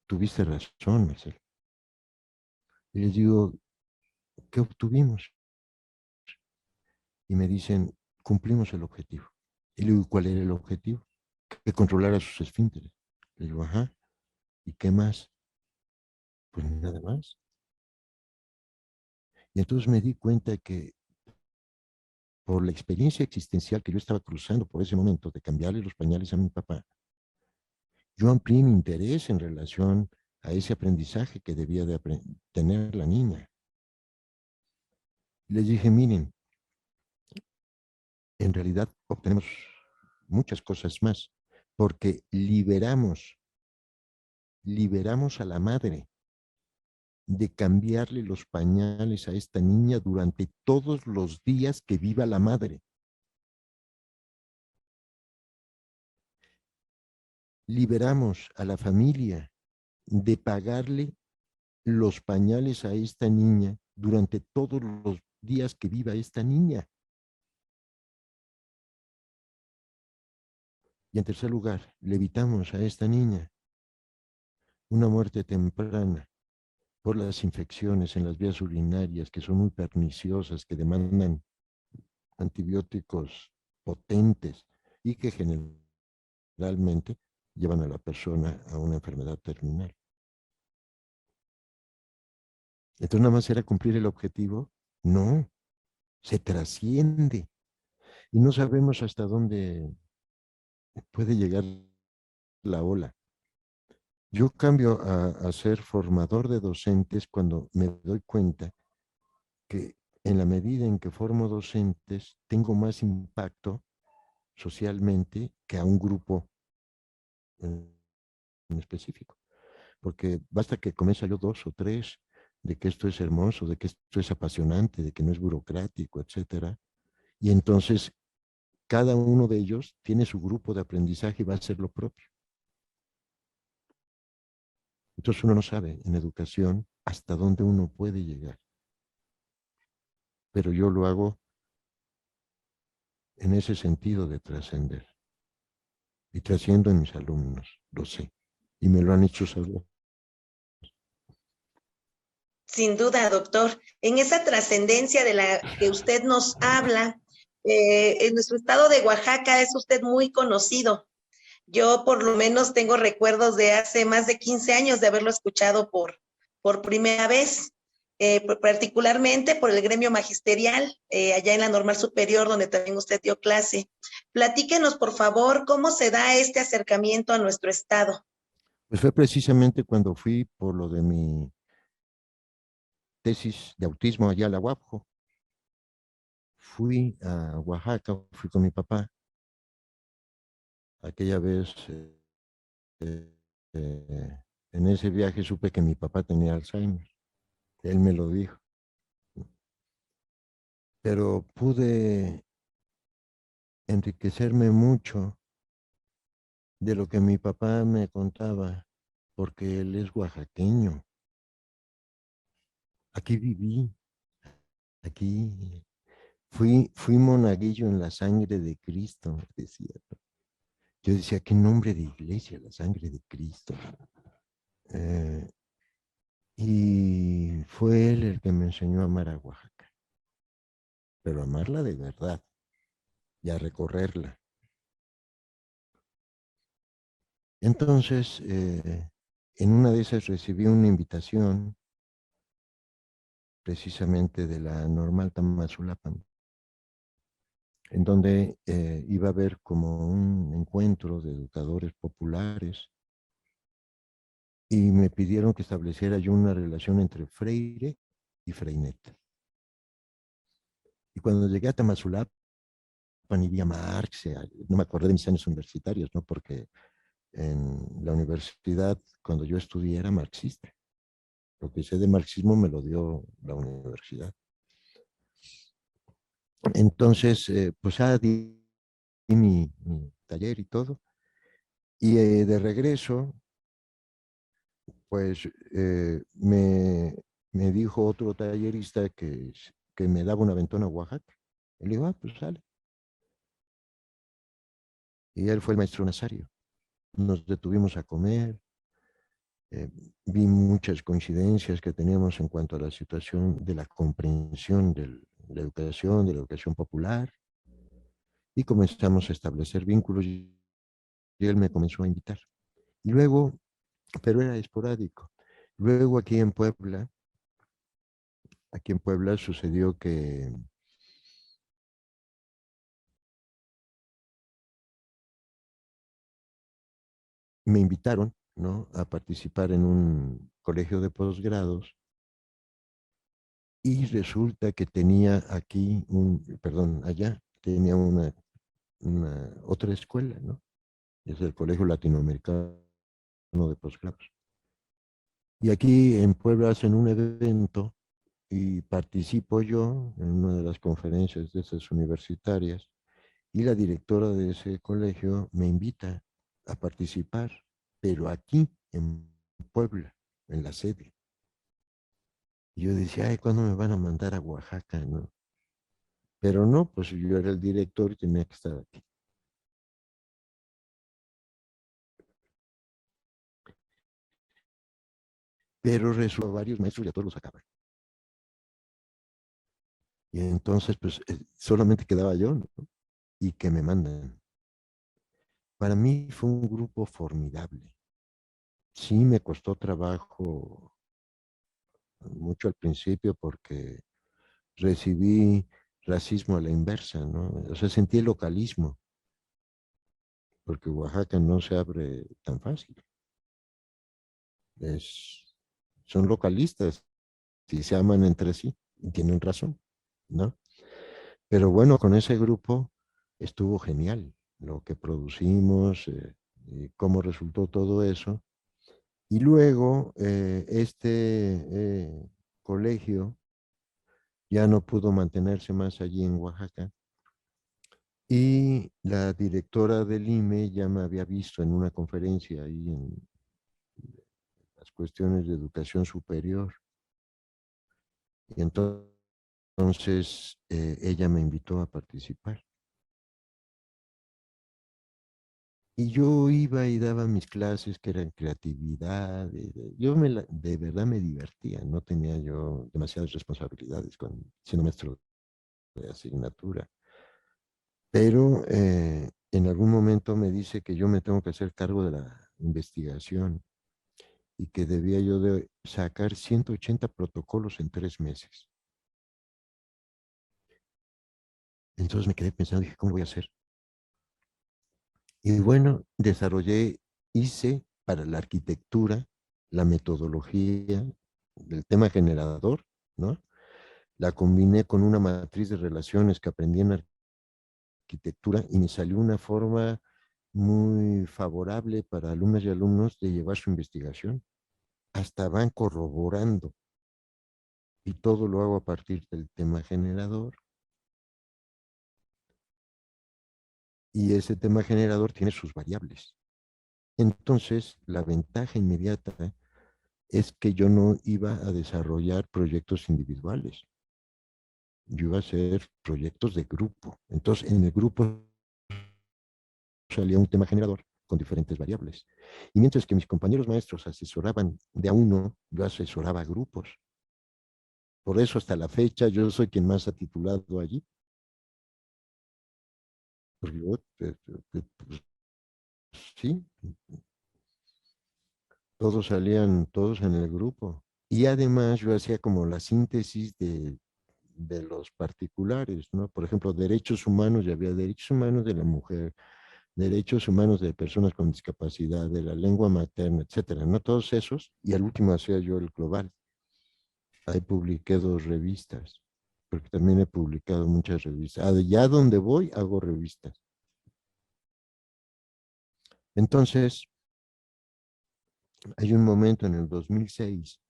tuviste razón, Marcelo. Y les digo, ¿qué obtuvimos? Y me dicen, cumplimos el objetivo. Y le digo, ¿cuál era el objetivo? Que controlara sus esfínteres. Le digo, ajá, ¿y qué más? Pues nada más. Y entonces me di cuenta que por la experiencia existencial que yo estaba cruzando por ese momento de cambiarle los pañales a mi papá, yo amplié mi interés en relación a ese aprendizaje que debía de tener la niña. Les dije, miren, en realidad obtenemos muchas cosas más, porque liberamos a la madre de cambiarle los pañales a esta niña durante todos los días que viva la madre. Liberamos a la familia de pagarle los pañales a esta niña durante todos los días que viva esta niña. Y en tercer lugar, le evitamos a esta niña una muerte temprana por las infecciones en las vías urinarias que son muy perniciosas, que demandan antibióticos potentes y que generalmente llevan a la persona a una enfermedad terminal. Entonces nada más era cumplir el objetivo. No, se trasciende y no sabemos hasta dónde puede llegar la ola. Yo cambio a ser formador de docentes cuando me doy cuenta que en la medida en que formo docentes, tengo más impacto socialmente que a un grupo en específico. Porque basta que comienza yo 2 o 3 de que esto es hermoso, de que esto es apasionante, de que no es burocrático, etcétera. Y entonces cada uno de ellos tiene su grupo de aprendizaje y va a hacer lo propio. Entonces uno no sabe en educación hasta dónde uno puede llegar. Pero yo lo hago en ese sentido de trascender. Y trasciendo en mis alumnos, lo sé. Y me lo han hecho saber. Sin duda, doctor. En esa trascendencia de la que usted nos habla, en nuestro estado de Oaxaca es usted muy conocido. Yo por lo menos tengo recuerdos de hace más de 15 años de haberlo escuchado por primera vez, particularmente por el gremio magisterial, allá en la Normal Superior, donde también usted dio clase. Platíquenos, por favor, cómo se da este acercamiento a nuestro estado. Pues fue precisamente cuando fui por lo de mi tesis de autismo allá a la UAPJO. Fui a Oaxaca, fui con mi papá. Aquella vez, en ese viaje supe que mi papá tenía Alzheimer. Él me lo dijo. Pero pude enriquecerme mucho de lo que mi papá me contaba, porque él es oaxaqueño. Aquí viví, aquí fui monaguillo en la sangre de Cristo, decía. Yo decía, ¿qué nombre de iglesia? La sangre de Cristo. Eh, y fue él el que me enseñó a amar a Oaxaca, pero amarla de verdad y a recorrerla. Entonces, en una de esas recibí una invitación precisamente de la Normal Tamazulapan, en donde iba a haber como un encuentro de educadores populares y me pidieron que estableciera yo una relación entre Freire y Freinet. Y cuando llegué a Tamazulapan y vi a Marx, no me acordé de mis años universitarios, ¿no? Porque en la universidad, cuando yo estudié, era marxista. Lo que sé de marxismo me lo dio la universidad. Entonces, pues di mi taller y todo. Y de regreso, pues me dijo otro tallerista que me daba una aventón a Oaxaca. Y le digo, pues sale. Y él fue el maestro Nazario. Nos detuvimos a comer. eh, Vi muchas coincidencias que teníamos en cuanto a la situación de la comprensión de la educación popular. Y comenzamos a establecer vínculos y él me comenzó a invitar. Y luego, pero era esporádico. Luego aquí en Puebla sucedió que me invitaron, ¿no?, a participar en un colegio de posgrados y resulta que tenía aquí allá tenía una otra escuela, ¿no? Es el Colegio Latinoamericano de Posgrados. Y aquí en Puebla hacen un evento y participo yo en una de las conferencias de esas universitarias y la directora de ese colegio me invita a participar, pero aquí en Puebla, en la sede. Y yo decía, ay, ¿cuándo me van a mandar a Oaxaca, no? Pero no, pues yo era el director y tenía que estar aquí. Pero resultó varios maestros y a todos los sacaban. Y entonces, pues solamente quedaba yo, ¿no? Y que me mandan. para mí fue un grupo formidable. Sí me costó trabajo mucho al principio porque recibí racismo a la inversa, ¿no? O sea, sentí el localismo, porque Oaxaca no se abre tan fácil. Es, son localistas y se aman entre sí y tienen razón, ¿no? Pero bueno, con ese grupo estuvo genial lo que producimos, y cómo resultó todo eso. Y luego colegio ya no pudo mantenerse más allí en Oaxaca y la directora del IME ya me había visto en una conferencia ahí en las cuestiones de educación superior y entonces ella me invitó a participar. Y yo iba y daba mis clases que eran creatividad. De verdad me divertía, no tenía yo demasiadas responsabilidades siendo maestro de asignatura. Pero en algún momento me dice que yo me tengo que hacer cargo de la investigación y que debía yo de sacar 180 protocolos en 3 meses. Entonces me quedé pensando, dije, ¿cómo voy a hacer? Y bueno, hice para la arquitectura la metodología del tema generador, ¿no? La combiné con una matriz de relaciones que aprendí en arquitectura y me salió una forma muy favorable para alumnas y alumnos de llevar su investigación. Hasta van corroborando y todo lo hago a partir del tema generador. Y ese tema generador tiene sus variables. Entonces, la ventaja inmediata es que yo no iba a desarrollar proyectos individuales. Yo iba a hacer proyectos de grupo. Entonces, en el grupo salía un tema generador con diferentes variables. Y mientras que mis compañeros maestros asesoraban de a uno, yo asesoraba a grupos. Por eso hasta la fecha yo soy quien más ha titulado allí. Porque yo, pues, sí, todos en el grupo. Y además yo hacía como la síntesis de los particulares, ¿no? Por ejemplo, derechos humanos, ya había derechos humanos de la mujer, derechos humanos de personas con discapacidad, de la lengua materna, etcétera, ¿no? Todos esos, y al último hacía yo el global. Ahí publiqué 2 revistas, porque también he publicado muchas revistas. Ya donde voy, hago revistas. Entonces, hay un momento en el 2006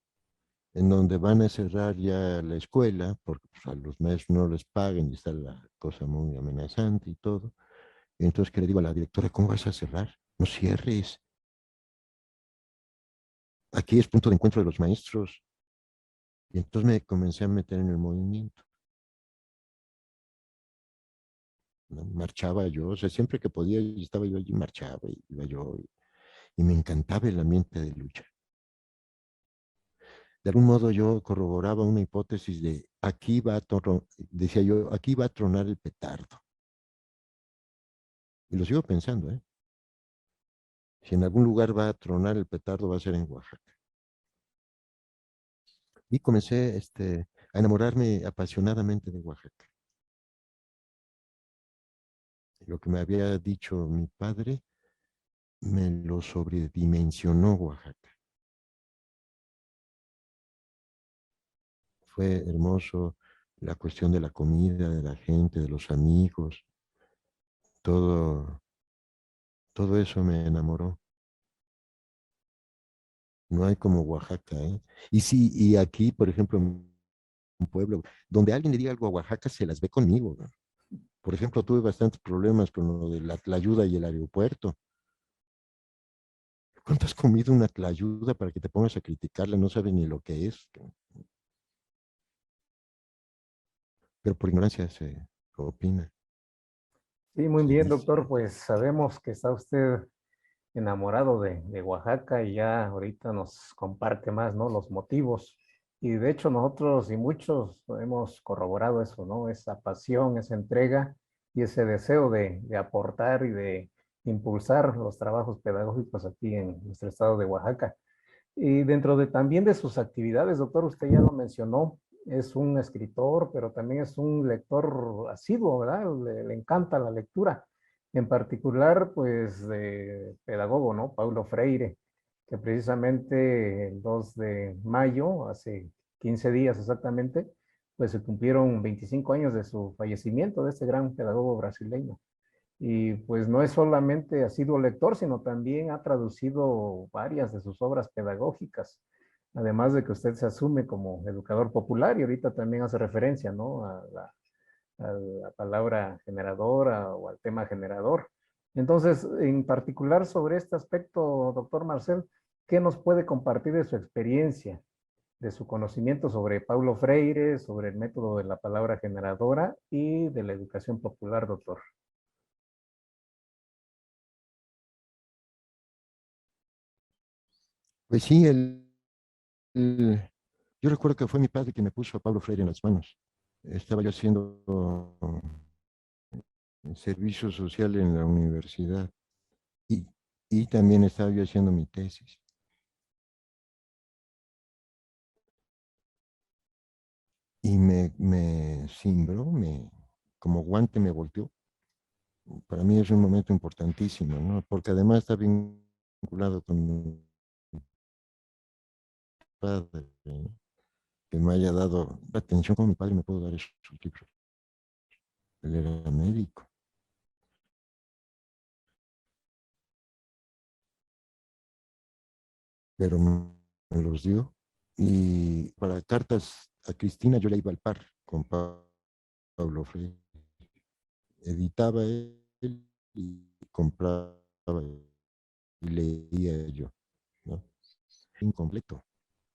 en donde van a cerrar ya la escuela, porque pues, a los maestros no les pagan y está la cosa muy amenazante y todo. Y entonces que le digo a la directora, ¿cómo vas a cerrar? No cierres. Aquí es punto de encuentro de los maestros. Y entonces me comencé a meter en el movimiento, ¿no? Marchaba yo, o sea, siempre que podía, estaba yo allí, marchaba, y iba yo, y me encantaba el ambiente de lucha. De algún modo yo corroboraba una hipótesis de decía yo, aquí va a tronar el petardo. Y lo sigo pensando, ¿eh? Si en algún lugar va a tronar el petardo, va a ser en Oaxaca. Y comencé a enamorarme apasionadamente de Oaxaca. Lo que me había dicho mi padre me lo sobredimensionó Oaxaca. Fue hermoso la cuestión de la comida, de la gente, de los amigos, todo, todo eso me enamoró. No hay como Oaxaca, ¿eh? Y sí, y aquí, por ejemplo, en un pueblo, donde alguien le diga algo a Oaxaca, se las ve conmigo, ¿no? Por ejemplo, tuve bastantes problemas con lo de la tlayuda y el aeropuerto. ¿Cuánto has comido una tlayuda para que te pongas a criticarla? No sabes ni lo que es. Pero por ignorancia se opina. Sí, muy Se bien, dice. doctor. Pues sabemos que está usted enamorado de Oaxaca y ya ahorita nos comparte más, ¿no? Los motivos. Y de hecho nosotros y muchos hemos corroborado eso, ¿no? Esa pasión, esa entrega y ese deseo de aportar y de impulsar los trabajos pedagógicos aquí en nuestro estado de Oaxaca. Y dentro de también de sus actividades, doctor, usted ya lo mencionó, es un escritor, pero también es un lector asiduo, ¿verdad? Le encanta la lectura. En particular, pues, de pedagogo, ¿no? Paulo Freire, que precisamente el 2 de mayo, hace 15 días exactamente, pues se cumplieron 25 años de su fallecimiento, de este gran pedagogo brasileño. Y pues no es solamente ha sido lector, sino también ha traducido varias de sus obras pedagógicas. Además de que usted se asume como educador popular y ahorita también hace referencia, ¿no? A la palabra generadora o al tema generador. Entonces, en particular sobre este aspecto, doctor Marcel, ¿qué nos puede compartir de su experiencia, de su conocimiento sobre Paulo Freire, sobre el método de la palabra generadora y de la educación popular, doctor? Pues sí, yo recuerdo que fue mi padre quien me puso a Pablo Freire en las manos. Estaba yo haciendo servicio social en la universidad y, y también estaba yo haciendo mi tesis. Y me cimbró, como guante me volteó. Para mí es un momento importantísimo, ¿no? Porque además está vinculado con mi padre, ¿no? Que me haya dado la atención como mi padre me pudo dar esos libros. Él era médico, pero me los dio. Y para cartas a Cristina yo le iba al par con Pablo Freire. Editaba él y compraba y leía yo, ¿no? Incompleto,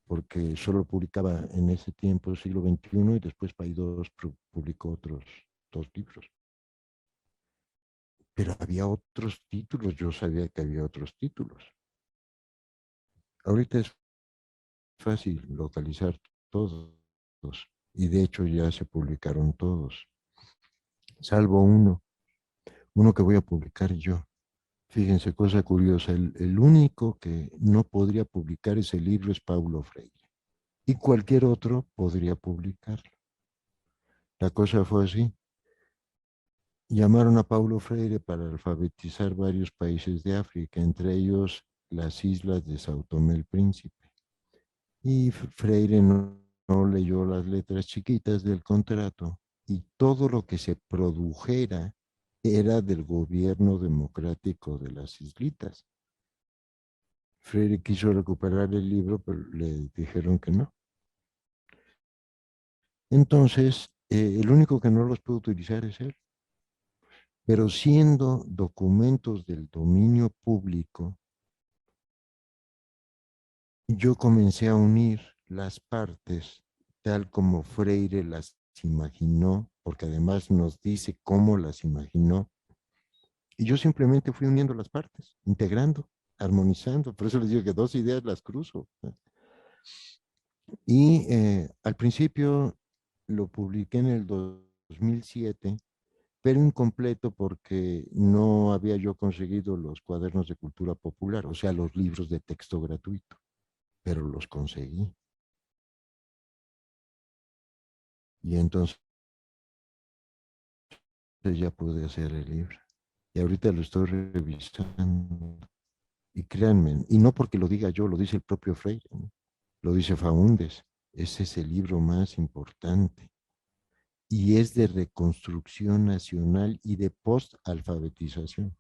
porque solo publicaba en ese tiempo, siglo XXI, y después Paidós publicó otros 2 libros. Pero había otros títulos, yo sabía que había otros títulos. Ahorita es fácil localizar todos, y de hecho ya se publicaron todos, salvo uno que voy a publicar yo. Fíjense, cosa curiosa, el único que no podría publicar ese libro es Paulo Freire, y cualquier otro podría publicarlo. La cosa fue así. Llamaron a Paulo Freire para alfabetizar varios países de África, entre ellos las islas de Sao Tomé el Príncipe. Y Freire no leyó las letras chiquitas del contrato y todo lo que se produjera era del gobierno democrático de las islitas. Freire quiso recuperar el libro, pero le dijeron que no. Entonces, el único que no los puede utilizar es él. Pero siendo documentos del dominio público, yo comencé a unir las partes tal como Freire las imaginó, porque además nos dice cómo las imaginó, y yo simplemente fui uniendo las partes, integrando, armonizando. Por eso les digo que 2 ideas las cruzo. Y al principio lo publiqué en el 2007, pero incompleto porque no había yo conseguido los cuadernos de cultura popular, o sea, los libros de texto gratuito, pero los conseguí. Y entonces ya pude hacer el libro. Y ahorita lo estoy revisando. Y créanme, y no porque lo diga yo, lo dice el propio Freire, ¿no? Lo dice Faúndes. Ese es el libro más importante. Y es de reconstrucción nacional y de post-alfabetización.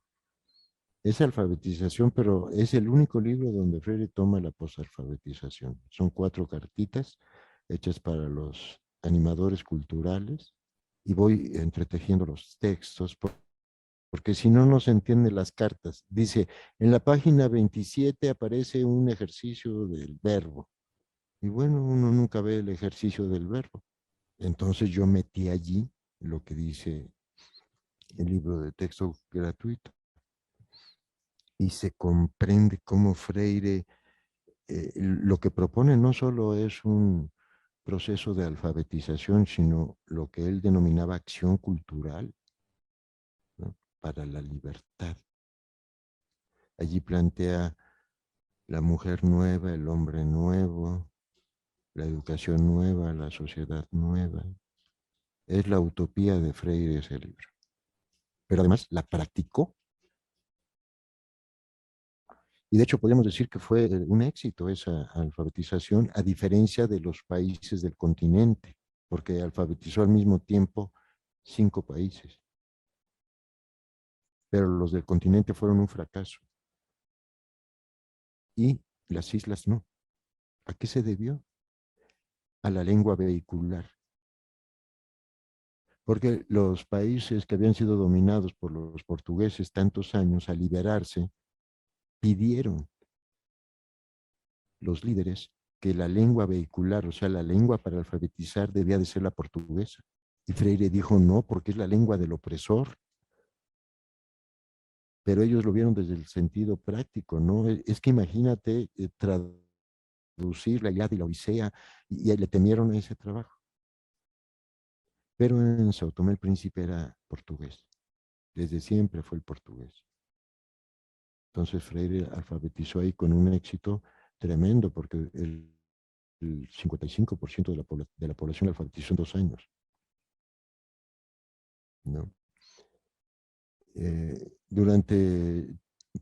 Es alfabetización, pero es el único libro donde Freire toma la post-alfabetización. Son 4 cartitas hechas para los animadores culturales y voy entretejiendo los textos porque si no, no se entienden las cartas. Dice, en la página 27 aparece un ejercicio del verbo. Y bueno, uno nunca ve el ejercicio del verbo. Entonces yo metí allí lo que dice el libro de texto gratuito. Y se comprende cómo Freire lo que propone no solo es un proceso de alfabetización, sino lo que él denominaba acción cultural, ¿no? Para la libertad. Allí plantea la mujer nueva, el hombre nuevo, la educación nueva, la sociedad nueva. Es la utopía de Freire ese libro. Pero además la practicó. Y de hecho podríamos decir que fue un éxito esa alfabetización, a diferencia de los países del continente, porque alfabetizó al mismo tiempo 5 países. Pero los del continente fueron un fracaso. Y las islas no. ¿A qué se debió? A la lengua vehicular. Porque los países que habían sido dominados por los portugueses tantos años, al liberarse, pidieron los líderes que la lengua vehicular, o sea, la lengua para alfabetizar, debía de ser la portuguesa. Y Freire dijo no, porque es la lengua del opresor. Pero ellos lo vieron desde el sentido práctico, ¿no? Es que imagínate traducir la Ilíada y la Odisea, y le temieron a ese trabajo. Pero en Sao Tomé el Príncipe era portugués. Desde siempre fue el portugués. Entonces Freire alfabetizó ahí con un éxito tremendo, porque el 55% de la población alfabetizó en 2 años, ¿no?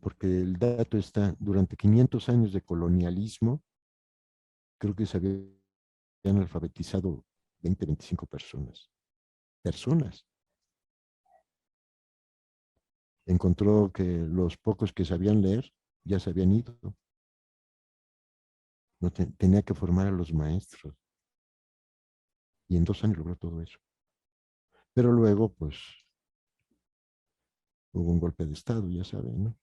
Porque el dato está, durante 500 años de colonialismo, creo que se habían alfabetizado 20, 25 personas. Personas. Encontró que los pocos que sabían leer ya se habían ido. No tenía que formar a los maestros. Y en 2 años logró todo eso. Pero luego, pues, hubo un golpe de Estado, ya saben, ¿no?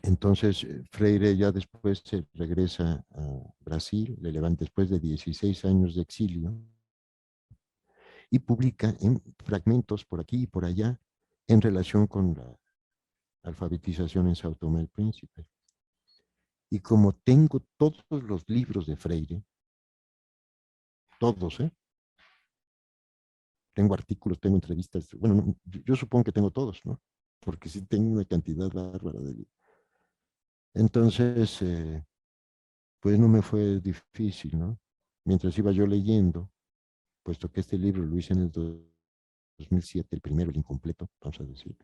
Entonces, Freire ya después se regresa a Brasil, le levanta después de 16 años de exilio, y publica en fragmentos por aquí y por allá en relación con la alfabetización en Sao Tomé el Príncipe. Y como tengo todos los libros de Freire, todos, ¿eh? Tengo artículos, tengo entrevistas, bueno, no, yo supongo que tengo todos, ¿no? Porque sí tengo una cantidad bárbara de libros. Entonces, pues no me fue difícil, ¿no? Mientras iba yo leyendo, puesto que este libro lo hice en el 2007, el primero, el incompleto, vamos a decir.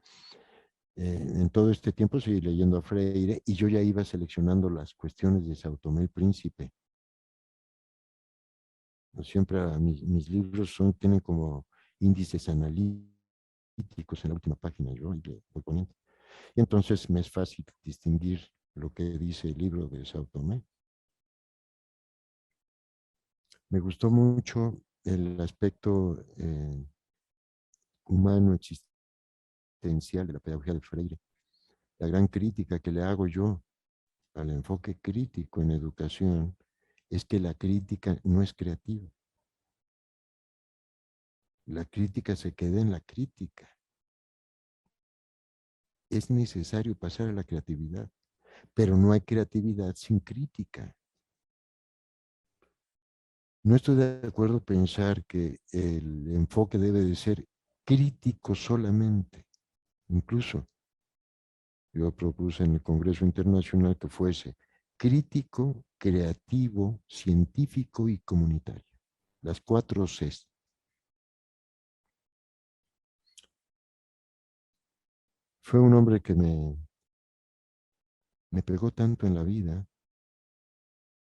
En todo este tiempo seguí leyendo a Freire y yo ya iba seleccionando las cuestiones de Sao Tomé el Príncipe. Siempre mis libros tienen como índices analíticos en la última página, yo y le voy poniendo. Y entonces me es fácil distinguir lo que dice el libro de Sao Tomé. Me gustó mucho el aspecto humano existencial de la pedagogía de Freire. La gran crítica que le hago yo al enfoque crítico en educación es que la crítica no es creativa. La crítica se queda en la crítica. Es necesario pasar a la creatividad, pero no hay creatividad sin crítica. No estoy de acuerdo en pensar que el enfoque debe de ser crítico solamente. Incluso yo propuse en el Congreso Internacional que fuese crítico, creativo, científico y comunitario. Las 4 Cs. Fue un hombre que me pegó tanto en la vida.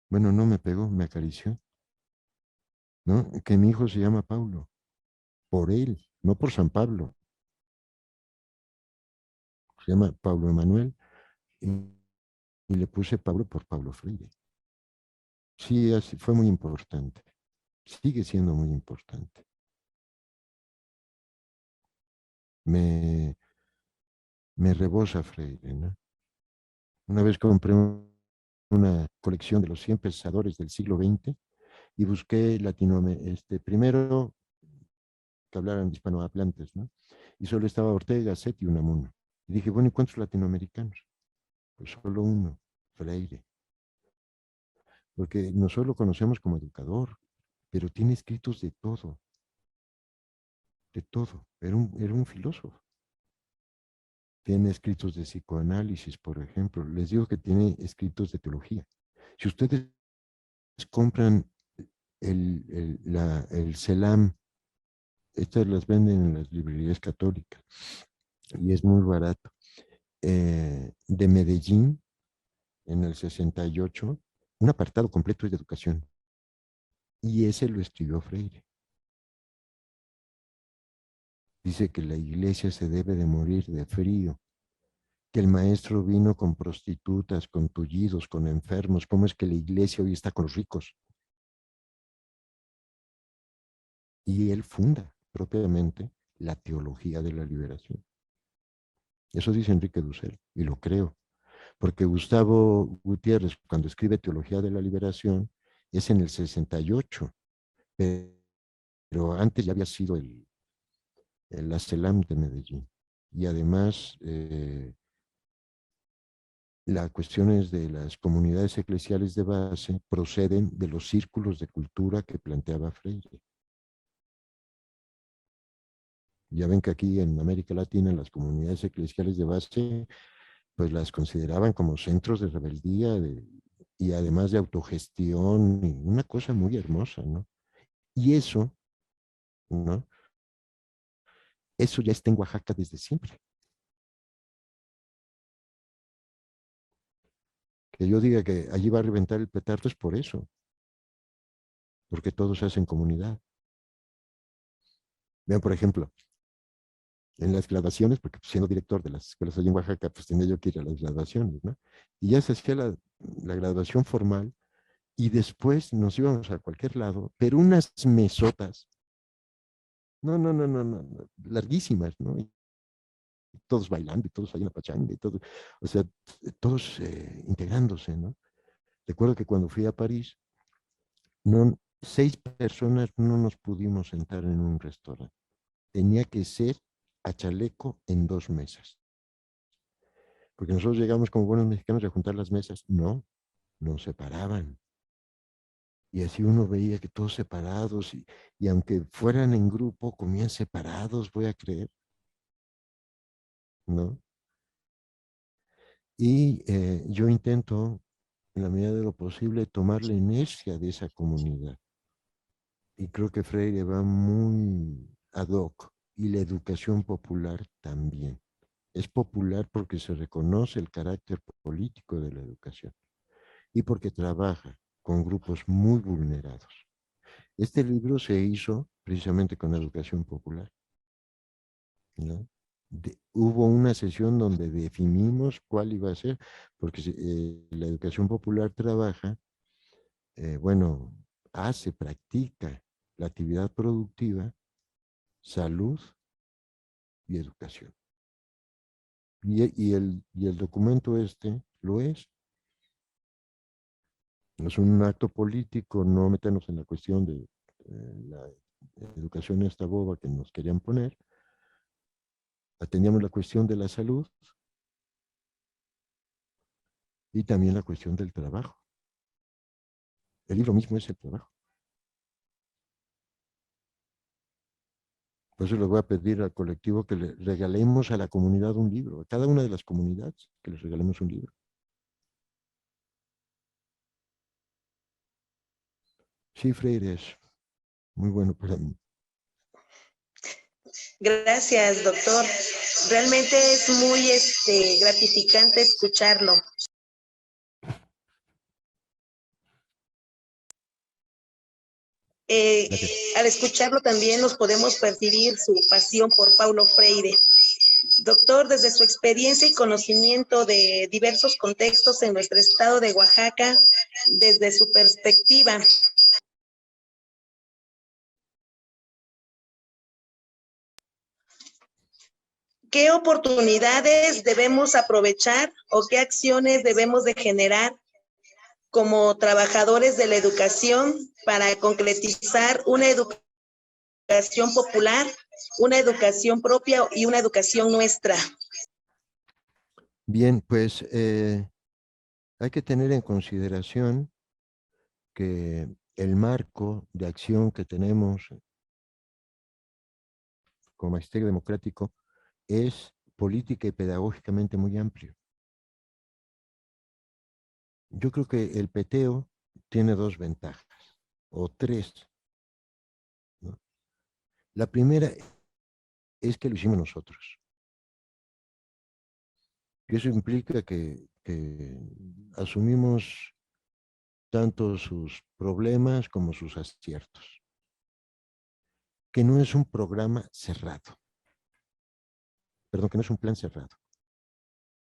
Bueno, no me pegó, me acarició, ¿no? Que mi hijo se llama Paulo, por él, no por San Pablo. Se llama Pablo Emanuel y le puse Pablo por Pablo Freire. Sí, fue muy importante. Sigue siendo muy importante. Me, me rebosa Freire, ¿no? Una vez compré una colección de los 100 pensadores del siglo XX y busqué primero que hablaran hispanohablantes, ¿no? Y solo estaba Ortega, Gasset y Unamuno. Y dije, bueno, ¿y cuántos latinoamericanos? Pues solo uno, Freire. Porque nosotros lo conocemos como educador, pero tiene escritos de todo, de todo. Era un filósofo. tiene escritos de psicoanálisis, por ejemplo. Les digo que tiene escritos de teología. Si ustedes compran el Selam, estas las venden en las librerías católicas y es muy barato. De Medellín, en el 68, un apartado completo es de educación. Y ese lo escribió Freire. Dice que la iglesia se debe de morir de frío, que el maestro vino con prostitutas, con tullidos, con enfermos. ¿Cómo es que la iglesia hoy está con los ricos? Y él funda propiamente la teología de la liberación. Eso dice Enrique Dussel, y lo creo, porque Gustavo Gutiérrez, cuando escribe Teología de la Liberación, es en el 68, pero antes ya había sido el Aselam de Medellín. Y además, las cuestiones de las comunidades eclesiales de base proceden de los círculos de cultura que planteaba Freire. Ya ven que aquí en América Latina las comunidades eclesiales de base pues las consideraban como centros de rebeldía y además de autogestión, y una cosa muy hermosa, ¿no? Y eso, ¿no? Eso ya está en Oaxaca desde siempre. Que yo diga que allí va a reventar el petardo es por eso, porque todos hacen comunidad. Vean, por ejemplo, en las graduaciones, porque pues, siendo director de las escuelas allí en Oaxaca, pues tenía yo que ir a las graduaciones, ¿no? Y ya se hacía la graduación formal y después nos íbamos a cualquier lado, pero unas mesotas, no, larguísimas, ¿no? Y todos bailando y todos ahí en la pachanga y todo, o sea, todos integrándose, ¿no? Recuerdo que cuando fui a París, no, 6 personas no nos pudimos sentar en un restaurante. Tenía que ser a chaleco en 2 mesas. Porque nosotros llegamos como buenos mexicanos a juntar las mesas. No, nos separaban. Y así uno veía que todos separados y aunque fueran en grupo, comían separados, voy a creer, ¿no? Y yo intento, en la medida de lo posible, tomar la inercia de esa comunidad. Y creo que Freire va muy ad hoc y la educación popular también. Es popular porque se reconoce el carácter político de la educación y porque trabaja con grupos muy vulnerados. Este libro se hizo precisamente con educación popular, ¿no? Hubo una sesión donde definimos cuál iba a ser, porque la educación popular trabaja, bueno, practica la actividad productiva, salud y educación. Y el documento este lo es. Es un acto político, no meternos en la cuestión de la educación esta boba que nos querían poner. Atendíamos la cuestión de la salud y también la cuestión del trabajo. El libro mismo es el trabajo. Por eso le voy a pedir al colectivo que le regalemos a la comunidad un libro, a cada una de las comunidades, que les regalemos un libro. Sí, Freire es muy bueno para mí. Gracias, doctor. Realmente es muy gratificante escucharlo. Al escucharlo también nos podemos percibir su pasión por Paulo Freire. Doctor, desde su experiencia y conocimiento de diversos contextos en nuestro estado de Oaxaca, desde su perspectiva, ¿qué oportunidades debemos aprovechar o qué acciones debemos de generar como trabajadores de la educación para concretizar una educación popular, una educación propia y una educación nuestra? Bien, pues hay que tener en consideración que el marco de acción que tenemos como magisterio democrático es política y pedagógicamente muy amplio. Yo creo que el peteo tiene dos ventajas, o tres, ¿no? La primera es que lo hicimos nosotros. Y eso implica que asumimos tanto sus problemas como sus aciertos. Que no es un programa cerrado. Perdón, que no es un plan cerrado.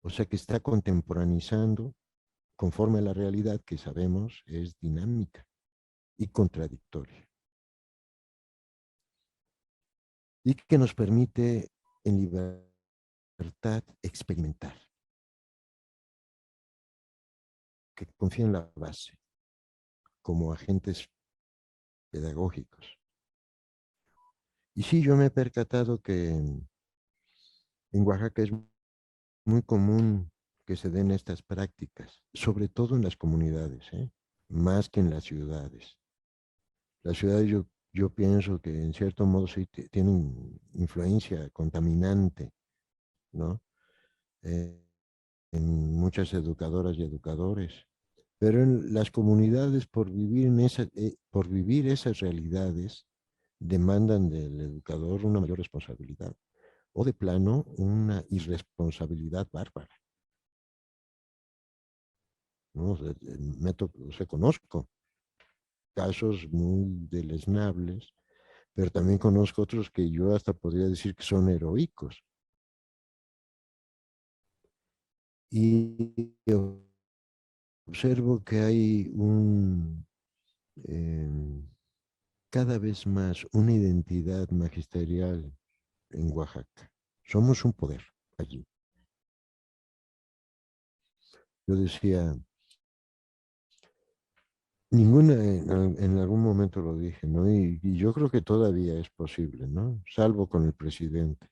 O sea, que está contemporaneizando conforme a la realidad que sabemos es dinámica y contradictoria. Y que nos permite en libertad experimentar. Que confía en la base como agentes pedagógicos. Y sí, yo me he percatado que en Oaxaca es muy común que se den estas prácticas, sobre todo en las comunidades, ¿eh? Más que en las ciudades. Las ciudades yo pienso que en cierto modo sí tienen influencia contaminante, ¿no? Eh, en muchas educadoras y educadores. Pero en las comunidades, por vivir esas realidades, demandan del educador una mayor responsabilidad o de plano una irresponsabilidad bárbara, ¿no? O sea, conozco casos muy deleznables, pero también conozco otros que yo hasta podría decir que son heroicos. Y observo que hay eh, cada vez más una identidad magisterial en Oaxaca. Somos un poder allí. Yo decía, ninguna, en algún momento lo dije, ¿no? Y yo creo que todavía es posible, ¿no? Salvo con el presidente.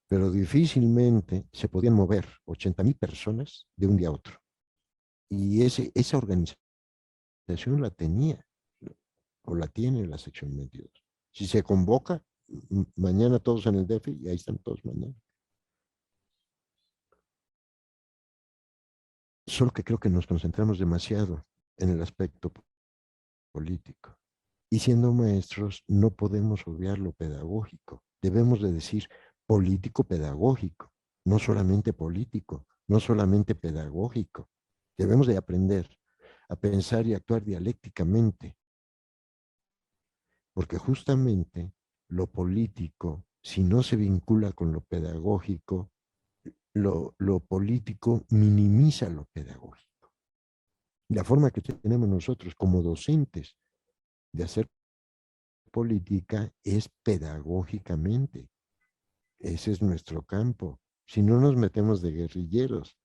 Pero difícilmente se podían mover 80,000 personas de un día a otro. Y esa organización la tenía, o la tiene la sección 22. Si se convoca, mañana todos en el DF y ahí están todos mañana. Solo que creo que nos concentramos demasiado en el aspecto político. Y siendo maestros no podemos obviar lo pedagógico. Debemos de decir político pedagógico, no solamente político, no solamente pedagógico. Debemos de aprender a pensar y actuar dialécticamente, porque justamente lo político, si no se vincula con lo pedagógico, lo político minimiza lo pedagógico. La forma que tenemos nosotros como docentes de hacer política es pedagógicamente. Ese es nuestro campo. Si no nos metemos de guerrilleros.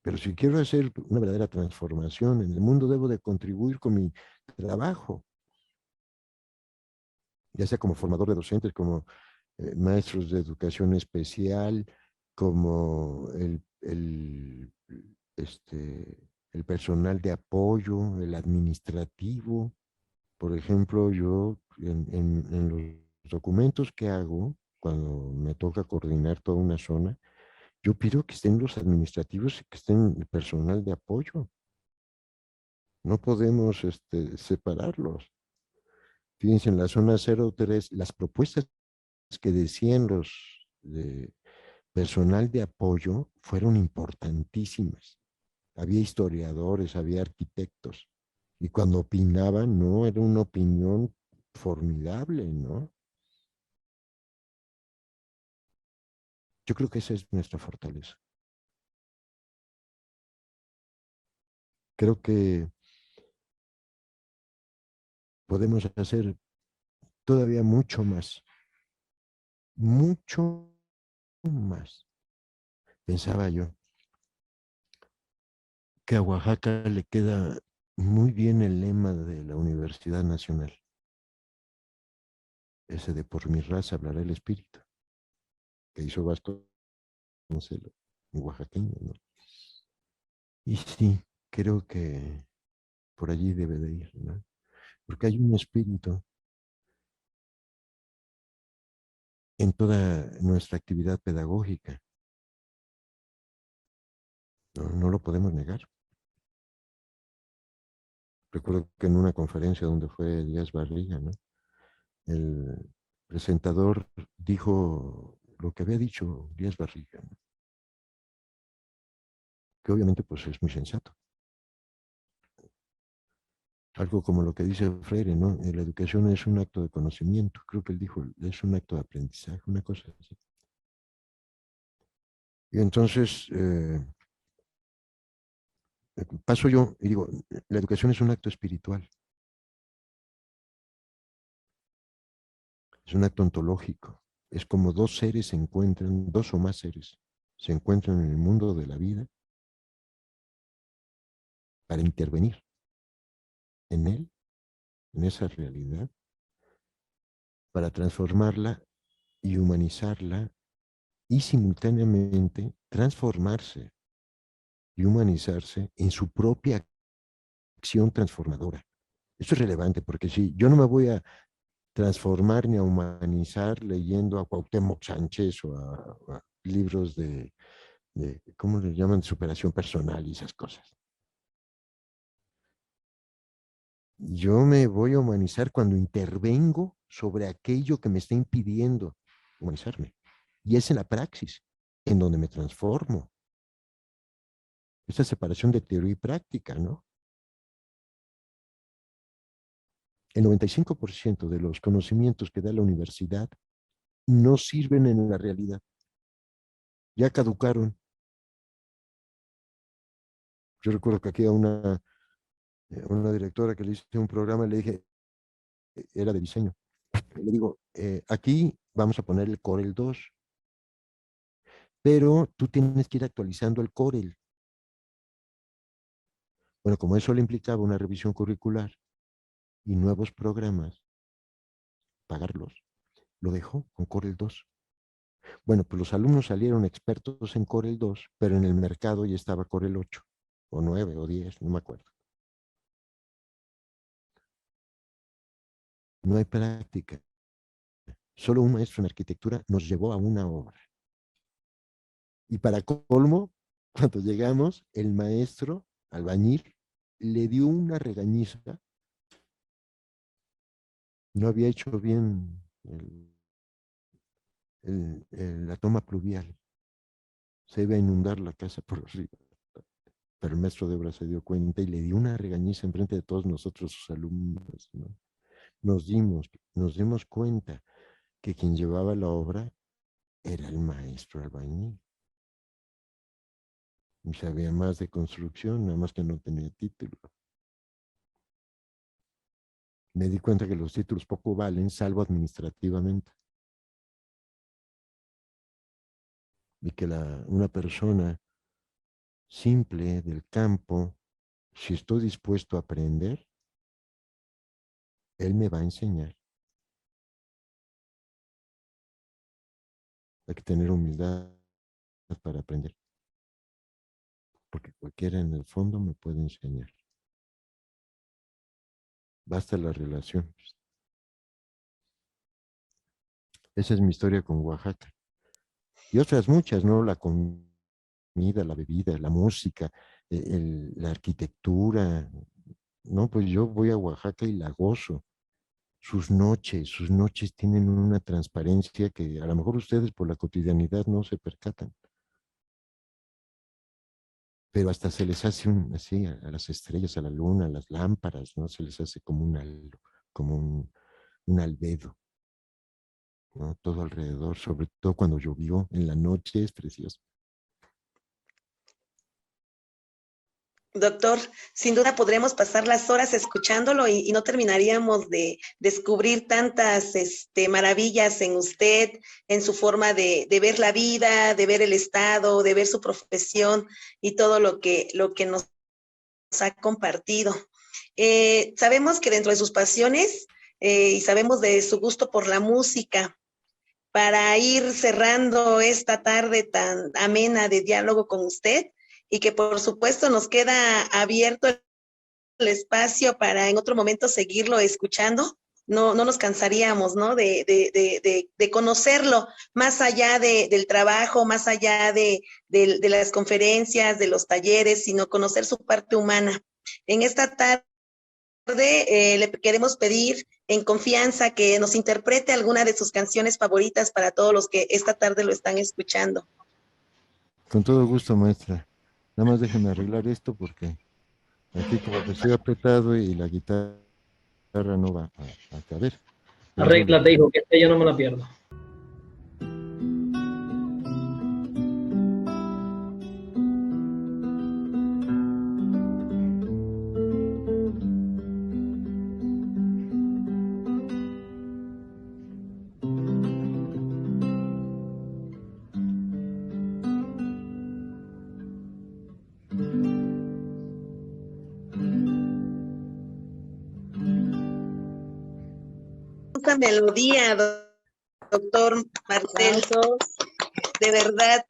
Pero si quiero hacer una verdadera transformación en el mundo, debo de contribuir con mi trabajo, ya sea como formador de docentes, como maestros de educación especial, como el personal de apoyo, el administrativo. Por ejemplo, yo en los documentos que hago, cuando me toca coordinar toda una zona, yo pido que estén los administrativos y que estén el personal de apoyo. No podemos separarlos. Fíjense, en la zona 03, las propuestas que decían los de personal de apoyo fueron importantísimas. Había historiadores, había arquitectos. Y cuando opinaban, no, era una opinión formidable, ¿no? Yo creo que esa es nuestra fortaleza. Creo que podemos hacer todavía mucho más. Pensaba yo que a Oaxaca le queda muy bien el lema de la Universidad Nacional, ese de por mi raza hablará el espíritu, que hizo Vasconcelos, un oaxaqueño, ¿no? Y sí, creo que por allí debe de ir, ¿no? Porque hay un espíritu en toda nuestra actividad pedagógica. No lo podemos negar. Recuerdo que en una conferencia donde fue Díaz Barriga, ¿no?, el presentador dijo lo que había dicho Díaz Barriga, ¿no?, que obviamente pues es muy sensato. Algo como lo que dice Freire, ¿no? La educación es un acto de conocimiento. Creo que él dijo, es un acto de aprendizaje, una cosa así. Y entonces paso yo y digo, la educación es un acto espiritual, es un acto ontológico. Es como dos seres se encuentran, dos o más seres se encuentran en el mundo de la vida para intervenir en él, en esa realidad, para transformarla y humanizarla y simultáneamente transformarse y humanizarse en su propia acción transformadora. Esto es relevante porque si yo no me voy a transformar ni a humanizar leyendo a Cuauhtémoc Sánchez o a libros de, ¿cómo le llaman?, superación personal y esas cosas. Yo me voy a humanizar cuando intervengo sobre aquello que me está impidiendo humanizarme. Y es en la praxis, en donde me transformo. Esta separación de teoría y práctica, ¿no? El 95% de los conocimientos que da la universidad no sirven en la realidad. Ya caducaron. Yo recuerdo que aquí a una directora que le hice un programa, le dije, era de diseño. Le digo, aquí vamos a poner el Corel 2, pero tú tienes que ir actualizando el Corel. Bueno, como eso le implicaba una revisión curricular y nuevos programas, pagarlos, lo dejó con Corel 2. Bueno, pues los alumnos salieron expertos en Corel 2, pero en el mercado ya estaba Corel 8, o 9, o 10, no me acuerdo. No hay práctica. Solo un maestro en arquitectura nos llevó a una obra. Y para colmo, cuando llegamos, el maestro albañil le dio una regañiza. No había hecho bien la toma pluvial. Se iba a inundar la casa por arriba. Pero el maestro de obra se dio cuenta y le dio una regañiza enfrente de todos nosotros, sus alumnos, ¿no? Nos dimos cuenta que quien llevaba la obra era el maestro albañil. Y sabía más de construcción, nada más que no tenía título. Me di cuenta que los títulos poco valen, salvo administrativamente. Y que una persona simple del campo, si estoy dispuesto a aprender, él me va a enseñar. Hay que tener humildad para aprender, porque cualquiera en el fondo me puede enseñar. Basta la relación. Esa es mi historia con Oaxaca. Y otras muchas, ¿no? La comida, la bebida, la música, la arquitectura. No, pues yo voy a Oaxaca y la gozo. Sus noches tienen una transparencia que a lo mejor ustedes por la cotidianidad no se percatan. Pero hasta se les hace así a las estrellas, a la luna, a las lámparas, ¿no? Se les hace como un halo, como un albedo, ¿no? Todo alrededor, sobre todo cuando llovió en la noche, es precioso. Doctor, sin duda podremos pasar las horas escuchándolo y no terminaríamos de descubrir tantas maravillas en usted, en su forma de ver la vida, de ver el Estado, de ver su profesión y todo lo que nos ha compartido. Sabemos que dentro de sus pasiones y sabemos de su gusto por la música, para ir cerrando esta tarde tan amena de diálogo con usted y que por supuesto nos queda abierto el espacio para en otro momento seguirlo escuchando. no nos cansaríamos, ¿no? De conocerlo, más allá del trabajo, más allá de las conferencias, de los talleres, sino conocer su parte humana. En esta tarde le queremos pedir en confianza que nos interprete alguna de sus canciones favoritas para todos los que esta tarde lo están escuchando. Con todo gusto, maestra. Nada más déjeme arreglar esto porque aquí como que estoy apretado y la guitarra no va a caber. Arréglate, hijo, que yo no me la pierdo. Esta melodía, doctor Marcel, de verdad,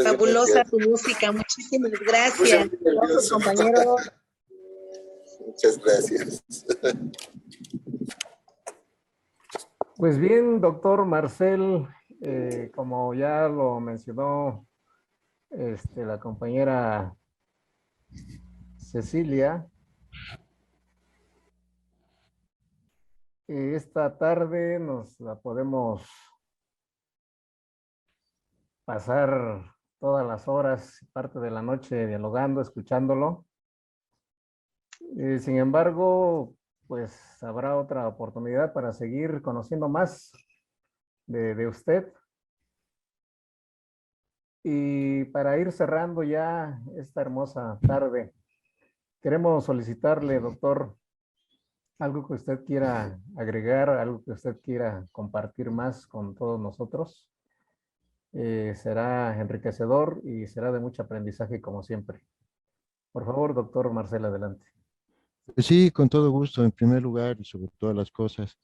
fabulosa gracias. tu música, muchísimas gracias. Gracias, compañero. Muchas gracias. Pues bien, doctor Marcel, como ya lo mencionó la compañera Cecilia, esta tarde nos la podemos pasar todas las horas, parte de la noche dialogando, escuchándolo. Sin embargo, pues habrá otra oportunidad para seguir conociendo más de usted. Y para ir cerrando ya esta hermosa tarde, queremos solicitarle, doctor, algo que usted quiera agregar, algo que usted quiera compartir más con todos nosotros. Será enriquecedor y será de mucho aprendizaje como siempre. Por favor, doctor Marcel, adelante. Pues sí, con todo gusto, en primer lugar y sobre todas las cosas,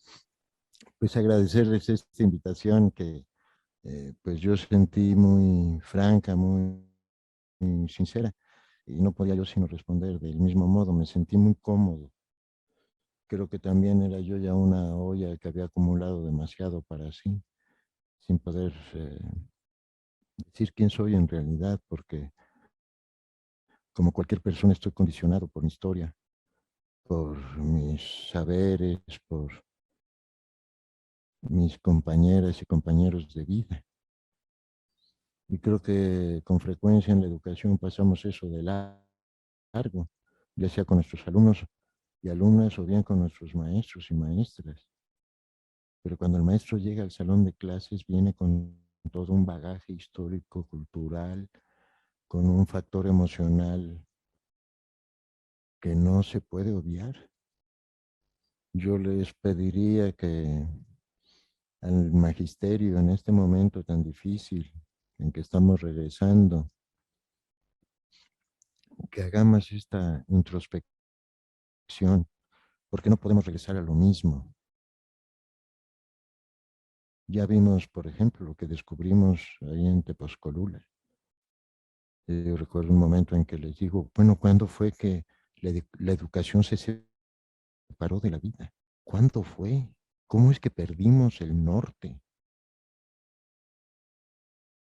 pues agradecerles esta invitación que pues yo sentí muy franca, muy sincera, y no podía yo sino responder del mismo modo, me sentí muy cómodo. Creo que también era yo ya una olla que había acumulado demasiado para sí, sin poder decir quién soy en realidad, porque como cualquier persona estoy condicionado por mi historia, por mis saberes, por mis compañeras y compañeros de vida. Y creo que con frecuencia en la educación pasamos eso de largo, ya sea con nuestros alumnos y alumnas o bien con nuestros maestros y maestras. Pero cuando el maestro llega al salón de clases viene con todo un bagaje histórico, cultural, con un factor emocional que no se puede obviar. Yo les pediría que al magisterio en este momento tan difícil en que estamos regresando, que hagamos esta introspección, porque no podemos regresar a lo mismo. Ya vimos, por ejemplo, lo que descubrimos ahí en Tepozcolula. Yo recuerdo un momento en que les digo, bueno, ¿cuándo fue que la educación se separó de la vida? ¿Cuándo fue? ¿Cómo es que perdimos el norte?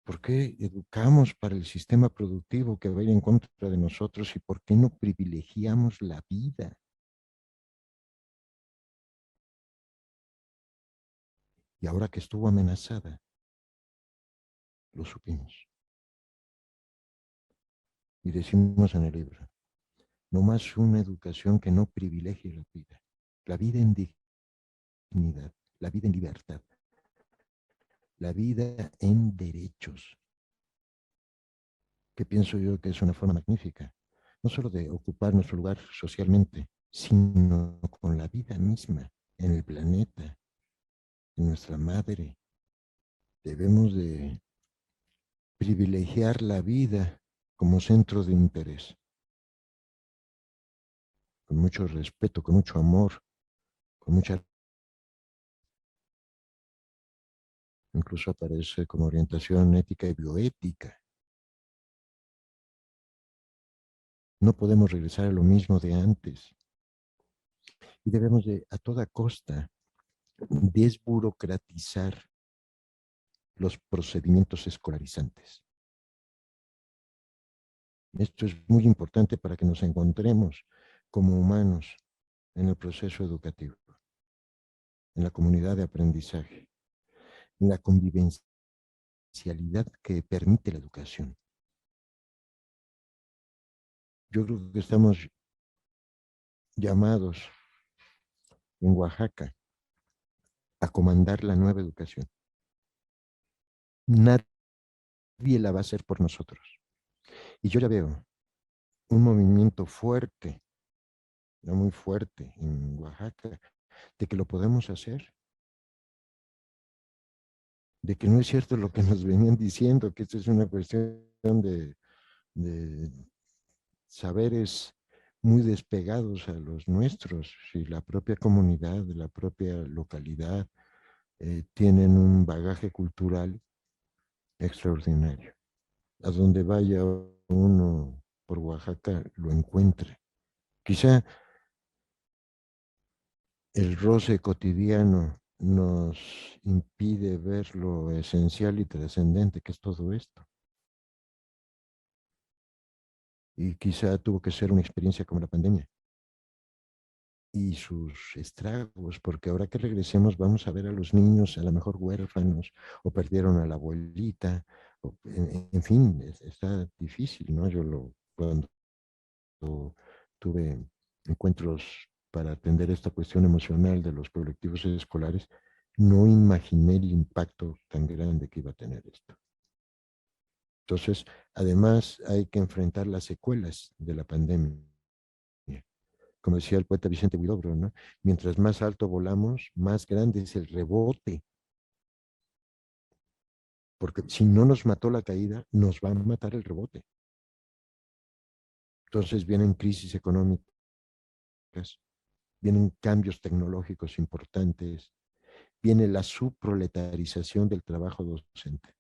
¿Por qué educamos para el sistema productivo que va a ir en contra de nosotros y por qué no privilegiamos la vida? Y ahora que estuvo amenazada, lo supimos. Y decimos en el libro, no más una educación que no privilegie la vida en dignidad, la vida en libertad, la vida en derechos, que pienso yo que es una forma magnífica, no solo de ocupar nuestro lugar socialmente, sino con la vida misma en el planeta, en nuestra madre. Debemos de privilegiar la vida como centro de interés, con mucho respeto, con mucho amor, con mucha... Incluso aparece como orientación ética y bioética. No podemos regresar a lo mismo de antes. y debemos de, a toda costa, desburocratizar los procedimientos escolarizantes. Esto es muy importante para que nos encontremos como humanos en el proceso educativo, en la comunidad de aprendizaje, en la convivencialidad que permite la educación. Yo creo que estamos llamados en Oaxaca a comandar la nueva educación. Nadie la va a hacer por nosotros. Y yo ya veo un movimiento fuerte, no muy fuerte en Oaxaca, de que lo podemos hacer, de que no es cierto lo que nos venían diciendo, que esto es una cuestión de saberes muy despegados a los nuestros, y la propia comunidad, la propia localidad, tienen un bagaje cultural extraordinario. A donde vaya uno por Oaxaca lo encuentre. Quizá el roce cotidiano nos impide ver lo esencial y trascendente que es todo esto. Y quizá tuvo que ser una experiencia como la pandemia y sus estragos, porque ahora que regresemos vamos a ver a los niños a lo mejor huérfanos o perdieron a la abuelita, en fin, está difícil, ¿no? Cuando tuve encuentros para atender esta cuestión emocional de los colectivos escolares, no imaginé el impacto tan grande que iba a tener esto. Entonces, además hay que enfrentar las secuelas de la pandemia. Como decía el poeta Vicente Huidobro, ¿no? Mientras más alto volamos, más grande es el rebote. Porque si no nos mató la caída, nos va a matar el rebote. Entonces vienen crisis económicas, vienen cambios tecnológicos importantes, viene la subproletarización del trabajo docente.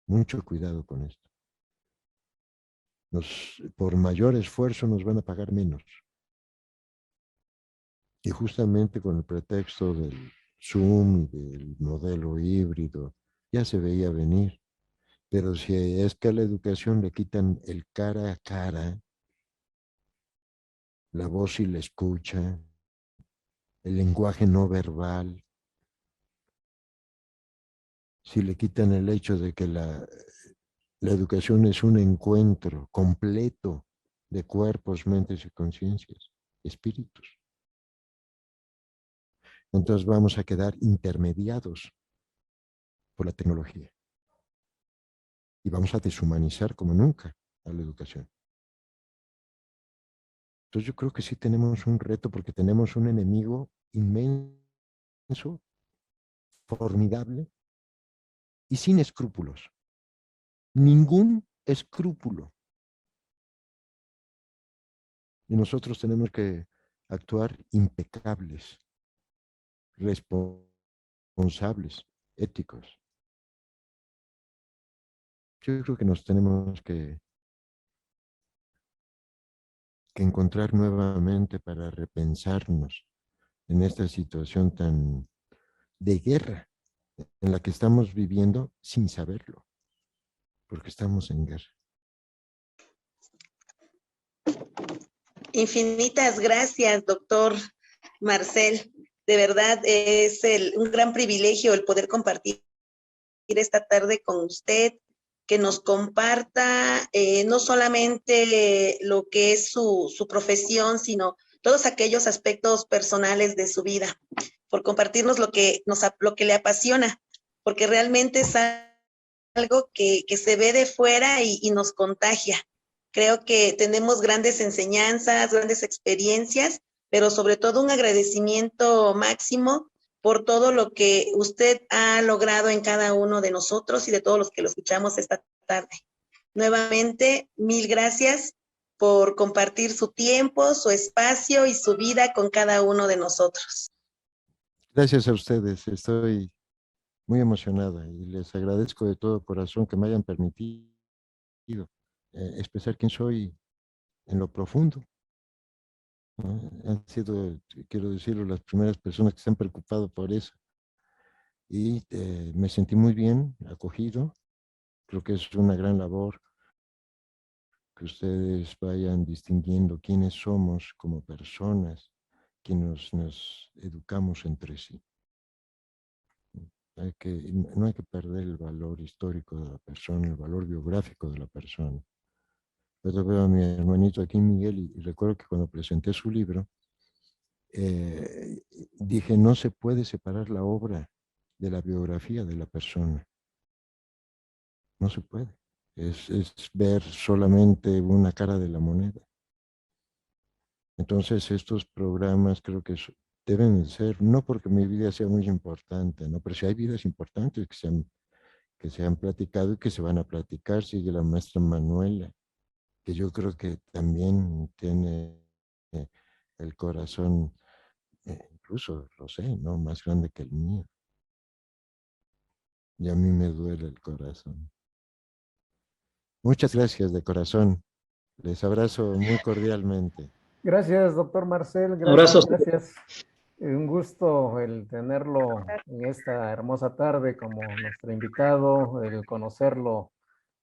Mucho cuidado con esto. Por mayor esfuerzo nos van a pagar menos. Y justamente con el pretexto del Zoom y del modelo híbrido, ya se veía venir. Pero si es que a la educación le quitan el cara a cara, la voz y la escucha, el lenguaje no verbal, si le quitan el hecho de que la educación es un encuentro completo de cuerpos, mentes y conciencias, espíritus. Entonces vamos a quedar intermediados por la tecnología y vamos a deshumanizar como nunca a la educación. Entonces yo creo que sí tenemos un reto porque tenemos un enemigo inmenso, formidable y sin escrúpulos. Ningún escrúpulo. Y nosotros tenemos que actuar impecables, responsables, éticos. Yo creo que nos tenemos que encontrar nuevamente para repensarnos en esta situación tan de guerra en la que estamos viviendo sin saberlo, porque estamos en guerra. Infinitas gracias, doctor Marcel. De verdad es un gran privilegio el poder compartir esta tarde con usted, que nos comparta no solamente lo que es su profesión, sino todos aquellos aspectos personales de su vida, por compartirnos lo que le apasiona, porque realmente es algo que se ve de fuera y nos contagia. Creo que tenemos grandes enseñanzas, grandes experiencias, pero sobre todo un agradecimiento máximo por todo lo que usted ha logrado en cada uno de nosotros y de todos los que lo escuchamos esta tarde. Nuevamente, mil gracias por compartir su tiempo, su espacio y su vida con cada uno de nosotros. Gracias a ustedes, estoy muy emocionada y les agradezco de todo corazón que me hayan permitido expresar quién soy en lo profundo, Han sido, quiero decirlo, las primeras personas que se han preocupado por eso. Y me sentí muy bien acogido. Creo que es una gran labor que ustedes vayan distinguiendo quiénes somos como personas, que nos educamos entre sí. No hay que perder el valor histórico de la persona, el valor biográfico de la persona. Yo veo a mi hermanito aquí, Miguel, y recuerdo que cuando presenté su libro, dije, no se puede separar la obra de la biografía de la persona. No se puede. Es ver solamente una cara de la moneda. Entonces estos programas creo que deben ser, no porque mi vida sea muy importante, ¿no? Pero si hay vidas importantes que se han platicado y que se van a platicar, sigue la maestra Manuela, que yo creo que también tiene eh, el corazón, incluso lo sé, ¿no? Más grande que el mío. Y a mí me duele el corazón. Muchas gracias de corazón. Les abrazo muy cordialmente. Gracias, doctor Marcel. Gracias, Abrazos. gracias. Un gusto el tenerlo en esta hermosa tarde como nuestro invitado, el conocerlo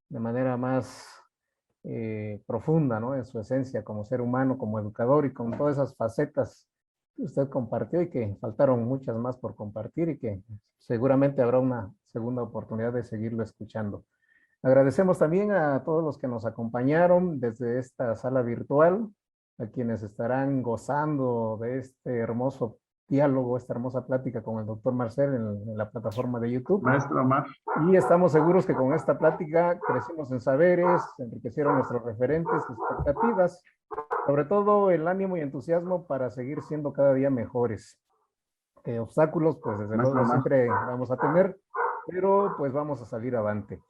de manera más profunda, ¿no? En su esencia como ser humano, como educador y con todas esas facetas que usted compartió y que faltaron muchas más por compartir y que seguramente habrá una segunda oportunidad de seguirlo escuchando. Agradecemos también a todos los que nos acompañaron desde esta sala virtual, a quienes estarán gozando de este hermoso diálogo, esta hermosa plática con el doctor Marcel en la plataforma de YouTube. Maestro Omar. Y estamos seguros que con esta plática crecimos en saberes, se enriquecieron nuestros referentes, expectativas, sobre todo el ánimo y entusiasmo para seguir siendo cada día mejores. Obstáculos, pues desde luego siempre vamos a tener, pero pues vamos a salir avante.